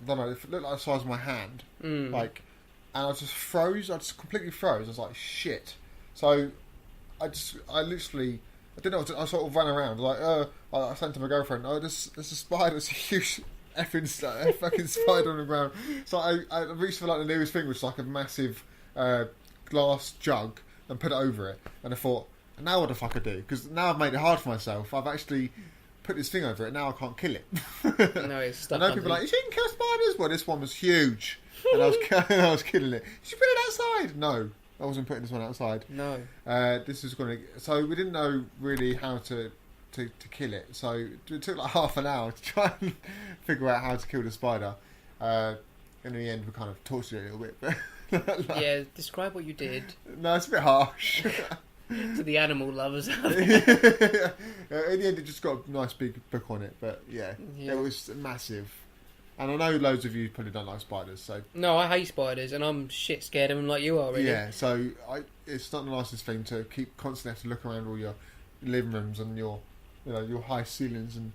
Speaker 2: I don't know, it looked like the size of my hand, like, and I just froze. I just completely froze. I was like, shit. So I literally. I didn't know what to, I sort of ran around like I sent to my girlfriend, there's a spider, it's a huge fucking spider on the ground. So I reached for like the nearest thing, which was like a massive glass jug, and put it over it, and I thought, now what the fuck I do? Because now I've made it hard for myself. I've actually put this thing over it, now I can't kill it.
Speaker 1: No, it's stuck.
Speaker 2: I know people are like, you can kill spiders. Well, this one was huge, and I was killing it. Did you put it outside? No, I wasn't putting this one outside.
Speaker 1: No.
Speaker 2: This is going to... So we didn't know really how to kill it. So it took like half an hour to try and figure out how to kill the spider. In the end, we kind of tortured it a little bit.
Speaker 1: Yeah, describe what you did.
Speaker 2: No, it's a bit harsh.
Speaker 1: To the animal lovers out
Speaker 2: there. In the end, it just got a nice big book on it. But yeah, it was massive. And I know loads of you probably don't like spiders, so...
Speaker 1: No, I hate spiders, and I'm shit scared of them like you are, really.
Speaker 2: Yeah, so it's not the nicest thing to constantly have to look around all your living rooms and your high ceilings, and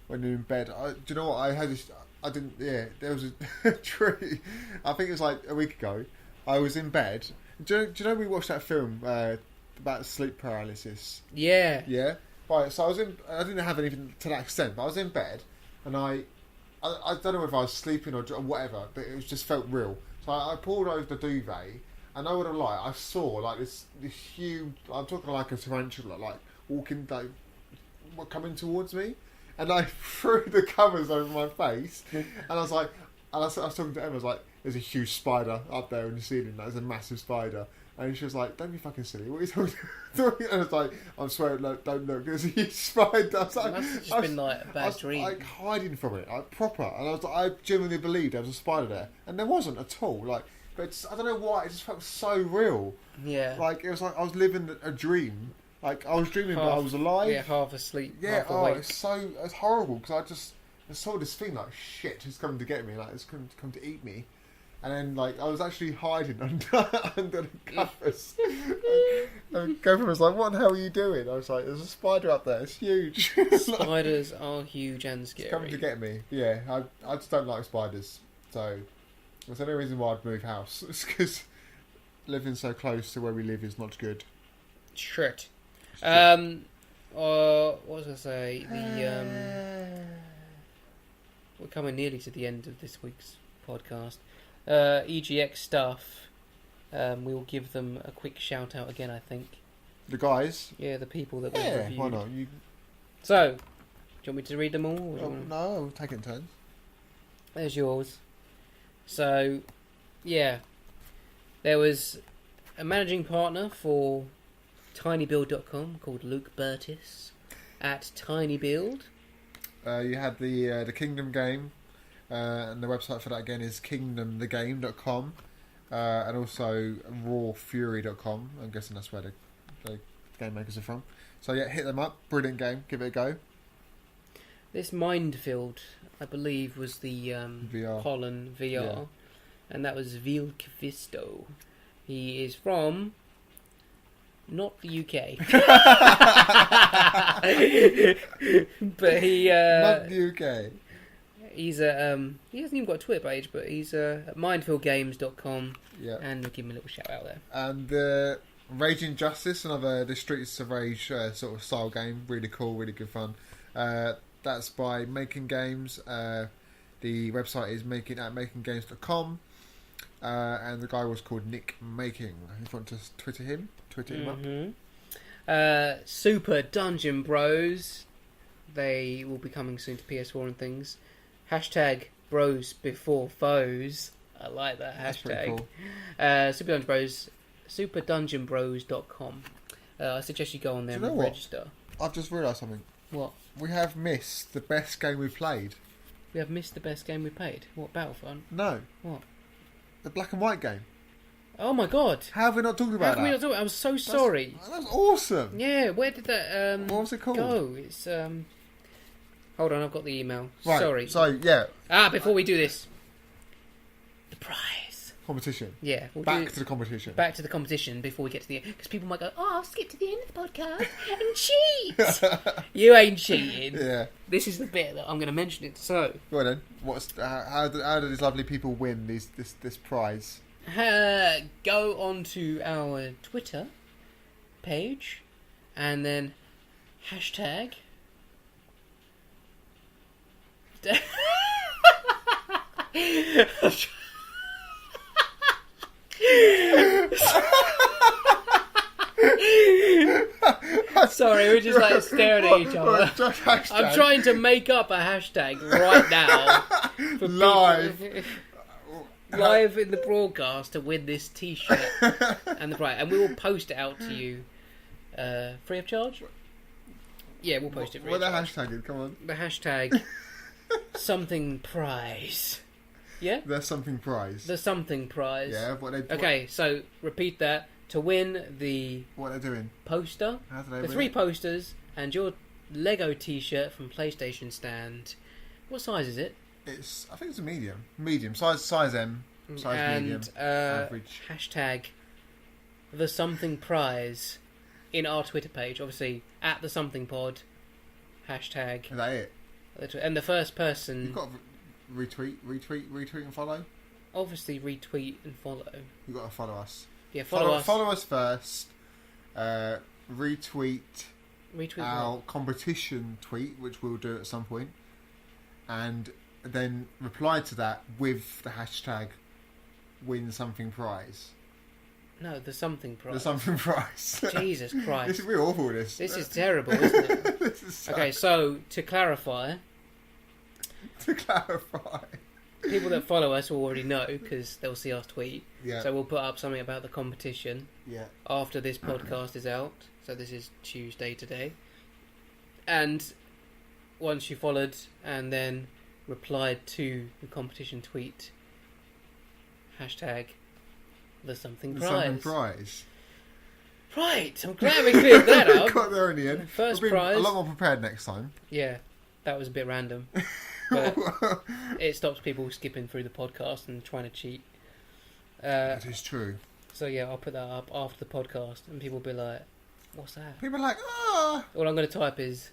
Speaker 2: when you're in bed. Do you know what? There was a tree. I think it was like a week ago. I was in bed. Do you know we watched that film about sleep paralysis?
Speaker 1: Yeah.
Speaker 2: Yeah? Right, so I didn't have anything to that extent, but I was in bed, and I don't know if I was sleeping or whatever, but it just felt real. So I pulled over the duvet, And I would have like I saw like this huge. I'm talking like a tarantula, like walking like coming towards me, and I threw the covers over my face, and I was like, and I was talking to Emma. I was like, "There's a huge spider up there in the ceiling. There's a massive spider." And she was like, "Don't be fucking silly. What are you talking about?" And I was like, "I'm swearing, look, don't look. There's a huge spider." I was like,
Speaker 1: it must have just been like a bad dream.
Speaker 2: Like hiding from it, like proper. And I was like, I genuinely believed there was a spider there, and there wasn't at all. Like, but I don't know why. It just felt so real.
Speaker 1: Yeah.
Speaker 2: Like it was like I was living a dream. Like I was dreaming, but I was alive.
Speaker 1: Yeah, half asleep.
Speaker 2: Yeah.
Speaker 1: Half awake.
Speaker 2: It's horrible because I saw this thing like shit. It's coming to get me. Like it's come to eat me. And then, like, I was actually hiding under the covers. And Gopher was like, "What the hell are you doing?" I was like, "There's a spider up there. It's huge."
Speaker 1: Spiders are huge and scary.
Speaker 2: It's coming to get me. Yeah, I just don't like spiders. So, that's the only reason why I'd move house. It's because living so close to where we live is not good.
Speaker 1: Shit. What was I going to say? We're coming nearly to the end of this week's podcast. EGX stuff. We will give them a quick shout out again, I think.
Speaker 2: The guys?
Speaker 1: Yeah, the people that we
Speaker 2: reviewed.
Speaker 1: reviewed.
Speaker 2: Why not?
Speaker 1: So, do you want me to read them all?
Speaker 2: No, we'll take it in turns.
Speaker 1: There's yours. So, yeah. There was a managing partner for tinybuild.com called Luke Burtis at tinybuild. You
Speaker 2: had the Kingdom game. And the website for that again is kingdomthegame.com and also rawfury.com. I'm guessing that's where the game makers are from. So yeah, hit them up. Brilliant game. Give it a go.
Speaker 1: This Mindfield, I believe, was the Holland VR. Yeah. And that was Vilkvisto. He is from not the UK. But he...
Speaker 2: not the UK.
Speaker 1: He's he hasn't even got a Twitter page, but he's at mindfieldgames.com.
Speaker 2: Yeah. And
Speaker 1: we'll give him a little shout out there.
Speaker 2: And Raging Justice, another the Streets of Rage sort of style game. Really cool, really good fun. That's by Making Games. The website is makinggames.com. And the guy was called Nick Making. If you want to Twitter him up.
Speaker 1: Super Dungeon Bros. They will be coming soon to PS4 and things. Hashtag bros before foes. I like that hashtag. Cool. Super Dungeon Bros. superdungeonbros.com. I suggest you go on there and register.
Speaker 2: I've just realised something.
Speaker 1: What?
Speaker 2: We have missed the best game we've played.
Speaker 1: We have missed the best game we played? What, Battlefront?
Speaker 2: No.
Speaker 1: What?
Speaker 2: The black and white game.
Speaker 1: Oh my god.
Speaker 2: How have we not talked about that?
Speaker 1: I'm so sorry.
Speaker 2: That's awesome.
Speaker 1: Yeah, where did that
Speaker 2: what was it called?
Speaker 1: Go? It's hold on, I've got the email.
Speaker 2: Right,
Speaker 1: sorry.
Speaker 2: So yeah.
Speaker 1: Before we do this. The prize.
Speaker 2: Competition.
Speaker 1: Yeah.
Speaker 2: Back to the competition.
Speaker 1: Back to the competition before we get to the end. Because people might go, I'll skip to the end of the podcast and cheat. You ain't cheating.
Speaker 2: Yeah.
Speaker 1: This is the bit that I'm going to mention it. So.
Speaker 2: Well then, how do these lovely people win this prize?
Speaker 1: Go on to our Twitter page and then hashtag sorry, we're just like staring at each other. I'm trying to make up a hashtag right now for live in the broadcast to win this T-shirt and the prize, and we will post it out to you free of charge. Yeah, we'll post it free of charge.
Speaker 2: What the hashtag is? Come on.
Speaker 1: The hashtag something prize. Yeah?
Speaker 2: The something prize.
Speaker 1: The something prize.
Speaker 2: Yeah,
Speaker 1: okay, so repeat that. To win the...
Speaker 2: What are they doing?
Speaker 1: Poster.
Speaker 2: How do they
Speaker 1: the 3 posters and your Lego T-shirt from PlayStation Stand. What size is it?
Speaker 2: I think it's a medium. Medium. Size M. Medium. Average.
Speaker 1: Hashtag the something prize in our Twitter page. Obviously, at the something pod. Hashtag.
Speaker 2: Is that it?
Speaker 1: And the first person...
Speaker 2: You've got to retweet and follow?
Speaker 1: Obviously, retweet and follow.
Speaker 2: You've got to follow us.
Speaker 1: Yeah, follow us.
Speaker 2: Follow us first. Retweet our
Speaker 1: what?
Speaker 2: competition tweet, which we'll do at some point. And then reply to that with the hashtag win something prize.
Speaker 1: No, the something prize.
Speaker 2: The something prize.
Speaker 1: Jesus Christ.
Speaker 2: We're awful at this.
Speaker 1: This is terrible, isn't it?
Speaker 2: This is so...
Speaker 1: Okay, so to clarify... People that follow us will already know because they'll see us tweet.
Speaker 2: Yeah.
Speaker 1: So we'll put up something about the competition after this podcast is out. So this is Tuesday today. And once you followed and then replied to the competition tweet, hashtag the something prize.
Speaker 2: Something prize.
Speaker 1: Right, I'm glad we cleared that up.
Speaker 2: Got there in the end.
Speaker 1: First prize.
Speaker 2: A lot more prepared next time.
Speaker 1: Yeah, that was a bit random. But it stops people skipping through the podcast and trying to cheat.
Speaker 2: That is true.
Speaker 1: So yeah, I'll put that up after the podcast, and people will be like, "What's that?"
Speaker 2: People are like, "Ah."
Speaker 1: All I'm going to type is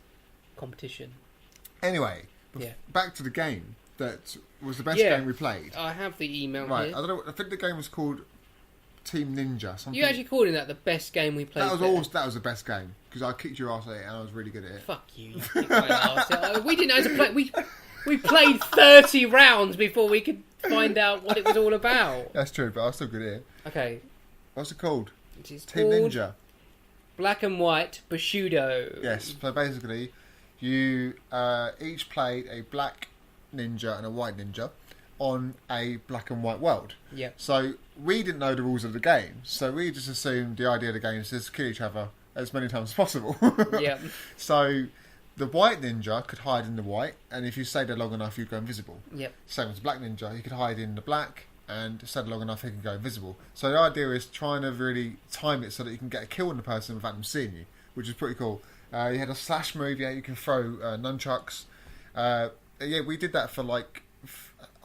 Speaker 1: competition.
Speaker 2: Anyway, back to the game that was the best game we played.
Speaker 1: I have the email
Speaker 2: here.
Speaker 1: Right,
Speaker 2: I don't know. I think the game was called Team Ninja. Something.
Speaker 1: You actually calling that the best game we played?
Speaker 2: That was the best game because I kicked your ass at it and I was really good at it.
Speaker 1: Fuck you! You kicked my ass. We didn't know how to play. We played 30 rounds before we could find out what it was all about.
Speaker 2: That's true, but I was still good at it.
Speaker 1: Okay.
Speaker 2: What's it called?
Speaker 1: It is
Speaker 2: Team Ninja.
Speaker 1: Black and White Bushido.
Speaker 2: Yes, so basically, you each played a black ninja and a white ninja on a black and white world.
Speaker 1: Yep.
Speaker 2: So we didn't know the rules of the game, so we just assumed the idea of the game is to kill each other as many times as possible.
Speaker 1: Yep.
Speaker 2: So the white ninja could hide in the white, and if you stayed there long enough, you'd go invisible.
Speaker 1: Yep.
Speaker 2: Same as the black ninja, he could hide in the black, and stayed long enough, he can go invisible. So the idea is trying to really time it so that you can get a kill on the person without them seeing you, which is pretty cool. You had a slash move, you can throw nunchucks. We did that for like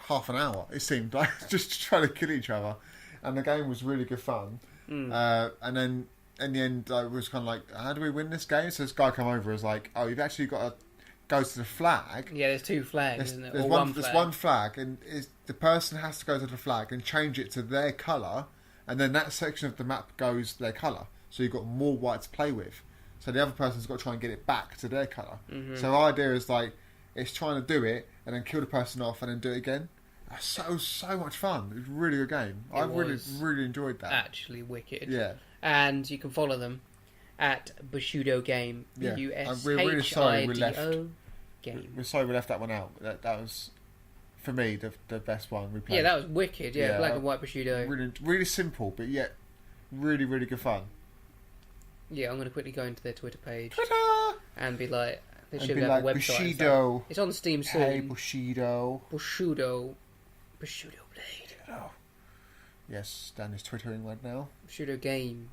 Speaker 2: half an hour, it seemed like, just trying to kill each other. And the game was really good fun. And then in the end, I was kind of like, how do we win this game? So this guy come over and was like, oh, you've actually got to go to the flag.
Speaker 1: Yeah, there's two flags, isn't there?
Speaker 2: There's one flag, and the person has to go to the flag and change it to their colour, and then that section of the map goes their colour. So you've got more white to play with. So the other person's got to try and get it back to their colour. Mm-hmm. So the idea is like, it's trying to do it, and then kill the person off, and then do it again. So much fun. It was a really good game. I really enjoyed that.
Speaker 1: Actually wicked.
Speaker 2: Yeah.
Speaker 1: And you can follow them at Bushido Game.
Speaker 2: Yeah.
Speaker 1: Bushido
Speaker 2: we're really sorry we left.
Speaker 1: Game.
Speaker 2: We're sorry we left that one out. That was, for me, the best one we played.
Speaker 1: Yeah, that was wicked. Yeah, Black and White Bushido.
Speaker 2: Really, really simple, but yet really, really good fun.
Speaker 1: Yeah, I'm going to quickly go into their Twitter page.
Speaker 2: Twitter!
Speaker 1: And be like, they should
Speaker 2: be
Speaker 1: have
Speaker 2: like,
Speaker 1: a website.
Speaker 2: Bushido.
Speaker 1: It's on Steam soon.
Speaker 2: Hey, Bushido.
Speaker 1: Bushido Blade.
Speaker 2: Oh. Yes, Dan is twittering right now.
Speaker 1: Bushido Game.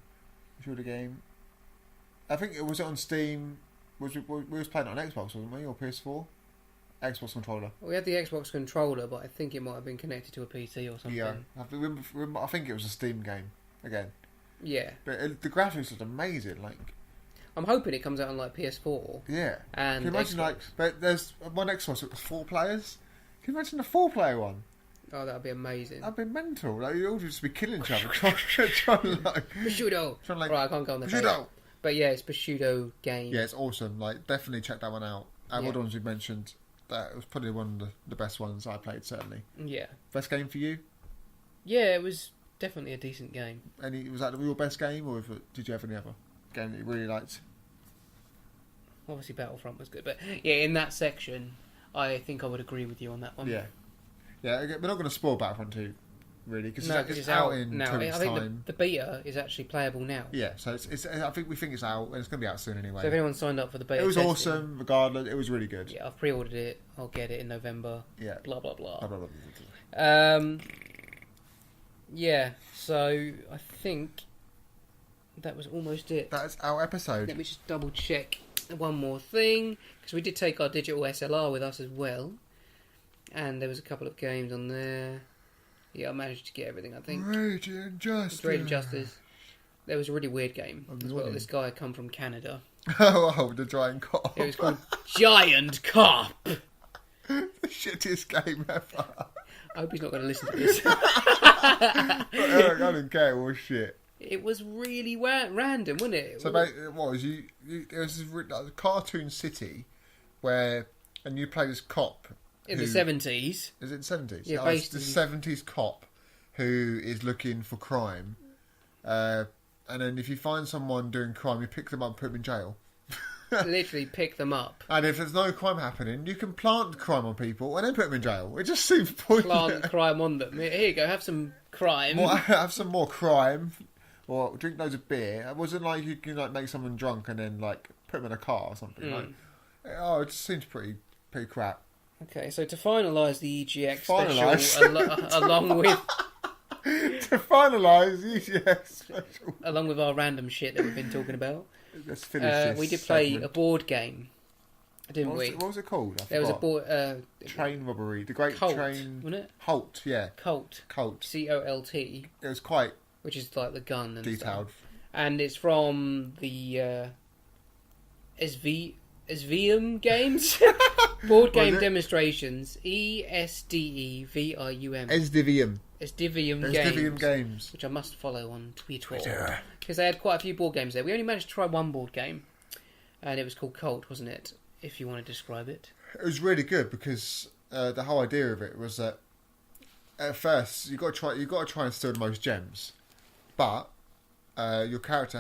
Speaker 2: I think it was on Steam. We was playing it on Xbox, wasn't we, or PS4? Xbox controller.
Speaker 1: We had the Xbox controller, but I think it might have been connected to a PC or something.
Speaker 2: Yeah, I think it was a Steam game again.
Speaker 1: Yeah,
Speaker 2: but the graphics looked amazing. Like,
Speaker 1: I'm hoping it comes out on like PS4.
Speaker 2: Yeah,
Speaker 1: and
Speaker 2: can you imagine
Speaker 1: Xbox.
Speaker 2: But there's one Xbox with 4 players. Can you imagine the 4-player one?
Speaker 1: Oh, that'd be amazing.
Speaker 2: That'd be mental. Like, you'd all just be killing each other, trying like
Speaker 1: Bushido. Right, I can't go on the
Speaker 2: Bushido.
Speaker 1: page. But yeah, it's Bushido Game.
Speaker 2: Yeah, it's awesome. Like, definitely check that one out. All the ones you mentioned, that was probably one of the best ones I played. Certainly.
Speaker 1: Yeah.
Speaker 2: Best game for you?
Speaker 1: Yeah, it was definitely a decent game.
Speaker 2: Was that your best game, or did you have any other game that you really liked?
Speaker 1: Obviously, Battlefront was good, but yeah, in that section, I think I would agree with you on that one.
Speaker 2: Yeah. We're not going to spoil Battlefront 2, really, because it's out in
Speaker 1: now.
Speaker 2: 2 weeks' time.
Speaker 1: I think the beta is actually playable now.
Speaker 2: Yeah, so we think it's out, and it's going to be out soon anyway.
Speaker 1: So if anyone signed up for the beta,
Speaker 2: it was awesome. Regardless, it was really good.
Speaker 1: Yeah, I've pre-ordered it. I'll get it in November.
Speaker 2: Yeah.
Speaker 1: Blah blah blah.
Speaker 2: Blah, blah, blah, blah, blah.
Speaker 1: Yeah. So I think that was almost it.
Speaker 2: That's our episode.
Speaker 1: Let me just double check one more thing, because we did take our digital SLR with us as well. And there was a couple of games on there. Yeah, I managed to get everything, I think.
Speaker 2: Radiant Justice.
Speaker 1: There was a really weird game as well. This guy come from Canada.
Speaker 2: Oh, the Giant Cop.
Speaker 1: It was called Giant Cop.
Speaker 2: The shittiest game ever.
Speaker 1: I hope he's not going to listen to this.
Speaker 2: I don't care. It was shit.
Speaker 1: It was really random, wasn't it?
Speaker 2: So it was it was a cartoon city and you play this cop.
Speaker 1: In the 70s.
Speaker 2: Is it the 70s?
Speaker 1: Yeah,
Speaker 2: it's the 70s cop who is looking for crime. And then if you find someone doing crime, you pick them up and put them in jail.
Speaker 1: Literally pick them up.
Speaker 2: And if there's no crime happening, you can plant crime on people and then put them in jail. It just seems pointless.
Speaker 1: Plant crime on them. Here you go, have some crime.
Speaker 2: Have some more crime. Or drink loads of beer. It wasn't like you can like make someone drunk and then like put them in a car or something. Like, it just seems pretty crap.
Speaker 1: Okay, so to finalise the EGX special, along with...
Speaker 2: To finalise the EGX special.
Speaker 1: Along with our random shit that we've been talking about.
Speaker 2: Let's finish this
Speaker 1: we did play
Speaker 2: segment.
Speaker 1: a board game, didn't we?
Speaker 2: What was it called?
Speaker 1: There was a board...
Speaker 2: train robbery. The Great
Speaker 1: Cult,
Speaker 2: Train...
Speaker 1: wasn't it?
Speaker 2: Halt, yeah.
Speaker 1: Cult.
Speaker 2: Colt.
Speaker 1: COLT.
Speaker 2: It was quite...
Speaker 1: Which is like the gun and
Speaker 2: detailed.
Speaker 1: Stuff. And it's from the SVM games? Board game demonstrations. ESDEVIUM. SDVM games. Which I must follow on Twitter. Because they had quite a few board games there. We only managed to try one board game. And it was called Cult, wasn't it? If you want to describe it.
Speaker 2: It was really good because the whole idea of it was that at first you got to try and steal the most gems. But your character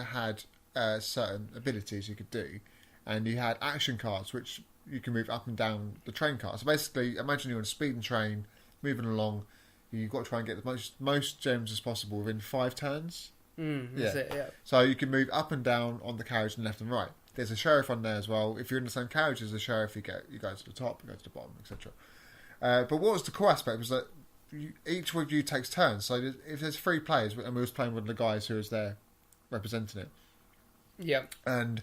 Speaker 2: had certain abilities you could do, and you had action cards which you can move up and down the train car. So basically, imagine you're on a speeding train, moving along. You've got to try and get the most gems as possible within 5 turns.
Speaker 1: That's it, yeah. So
Speaker 2: you can move up and down on the carriage and left and right. There's a sheriff on there as well. If you're in the same carriage as the sheriff, you go to the top, you go to the bottom, etc. But what was the cool aspect was that each of you takes turns. So if there's 3 players, and we was playing with the guys who was there representing it.
Speaker 1: Yeah.
Speaker 2: And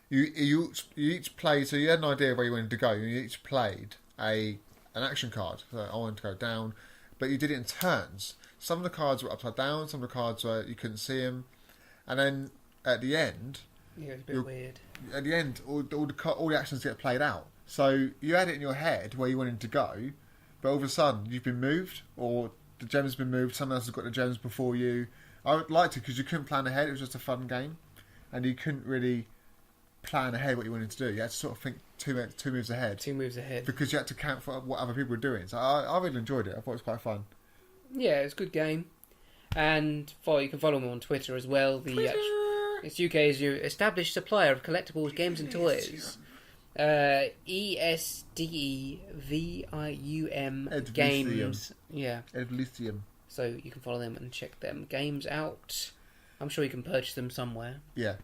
Speaker 2: you each played, so you had an idea of where you wanted to go. You each played an action card. So I wanted to go down, but you did it in turns. Some of the cards were upside down. Some of the cards were you couldn't see them. And then at the end,
Speaker 1: yeah, it's a bit weird.
Speaker 2: At the end, all the actions get played out. So you had it in your head where you wanted to go. But all of a sudden, you've been moved, or the gem's been moved, someone else has got the gems before you. I would like to, because you couldn't plan ahead, it was just a fun game. And you couldn't really plan ahead what you wanted to do. You had to sort of think two moves ahead.
Speaker 1: 2 moves ahead.
Speaker 2: Because you had to count for what other people were doing. So I really enjoyed it. I thought it was quite fun.
Speaker 1: Yeah, it's a good game. And you can follow me on Twitter as well. It's UK's established supplier of collectibles, games and toys. ESDEVIUM games. Yeah.
Speaker 2: Edlithium.
Speaker 1: So you can follow them and check them games out. I'm sure you can purchase them somewhere.
Speaker 2: Yeah.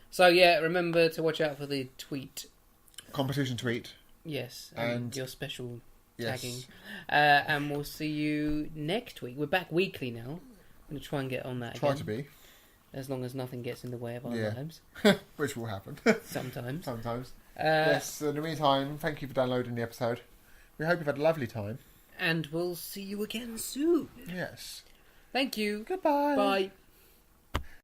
Speaker 1: So yeah, remember to watch out for the tweet.
Speaker 2: Competition tweet.
Speaker 1: Yes. And your special tagging.
Speaker 2: Yes.
Speaker 1: And we'll see you next week. We're back weekly now. I'm going to try and get on that again.
Speaker 2: Try to be.
Speaker 1: As long as nothing gets in the way of our lives.
Speaker 2: Which will happen.
Speaker 1: Sometimes.
Speaker 2: Yes, in the meantime, thank you for downloading the episode. We hope you've had a lovely time.
Speaker 1: And we'll see you again soon.
Speaker 2: Yes.
Speaker 1: Thank you.
Speaker 2: Goodbye.
Speaker 1: Bye.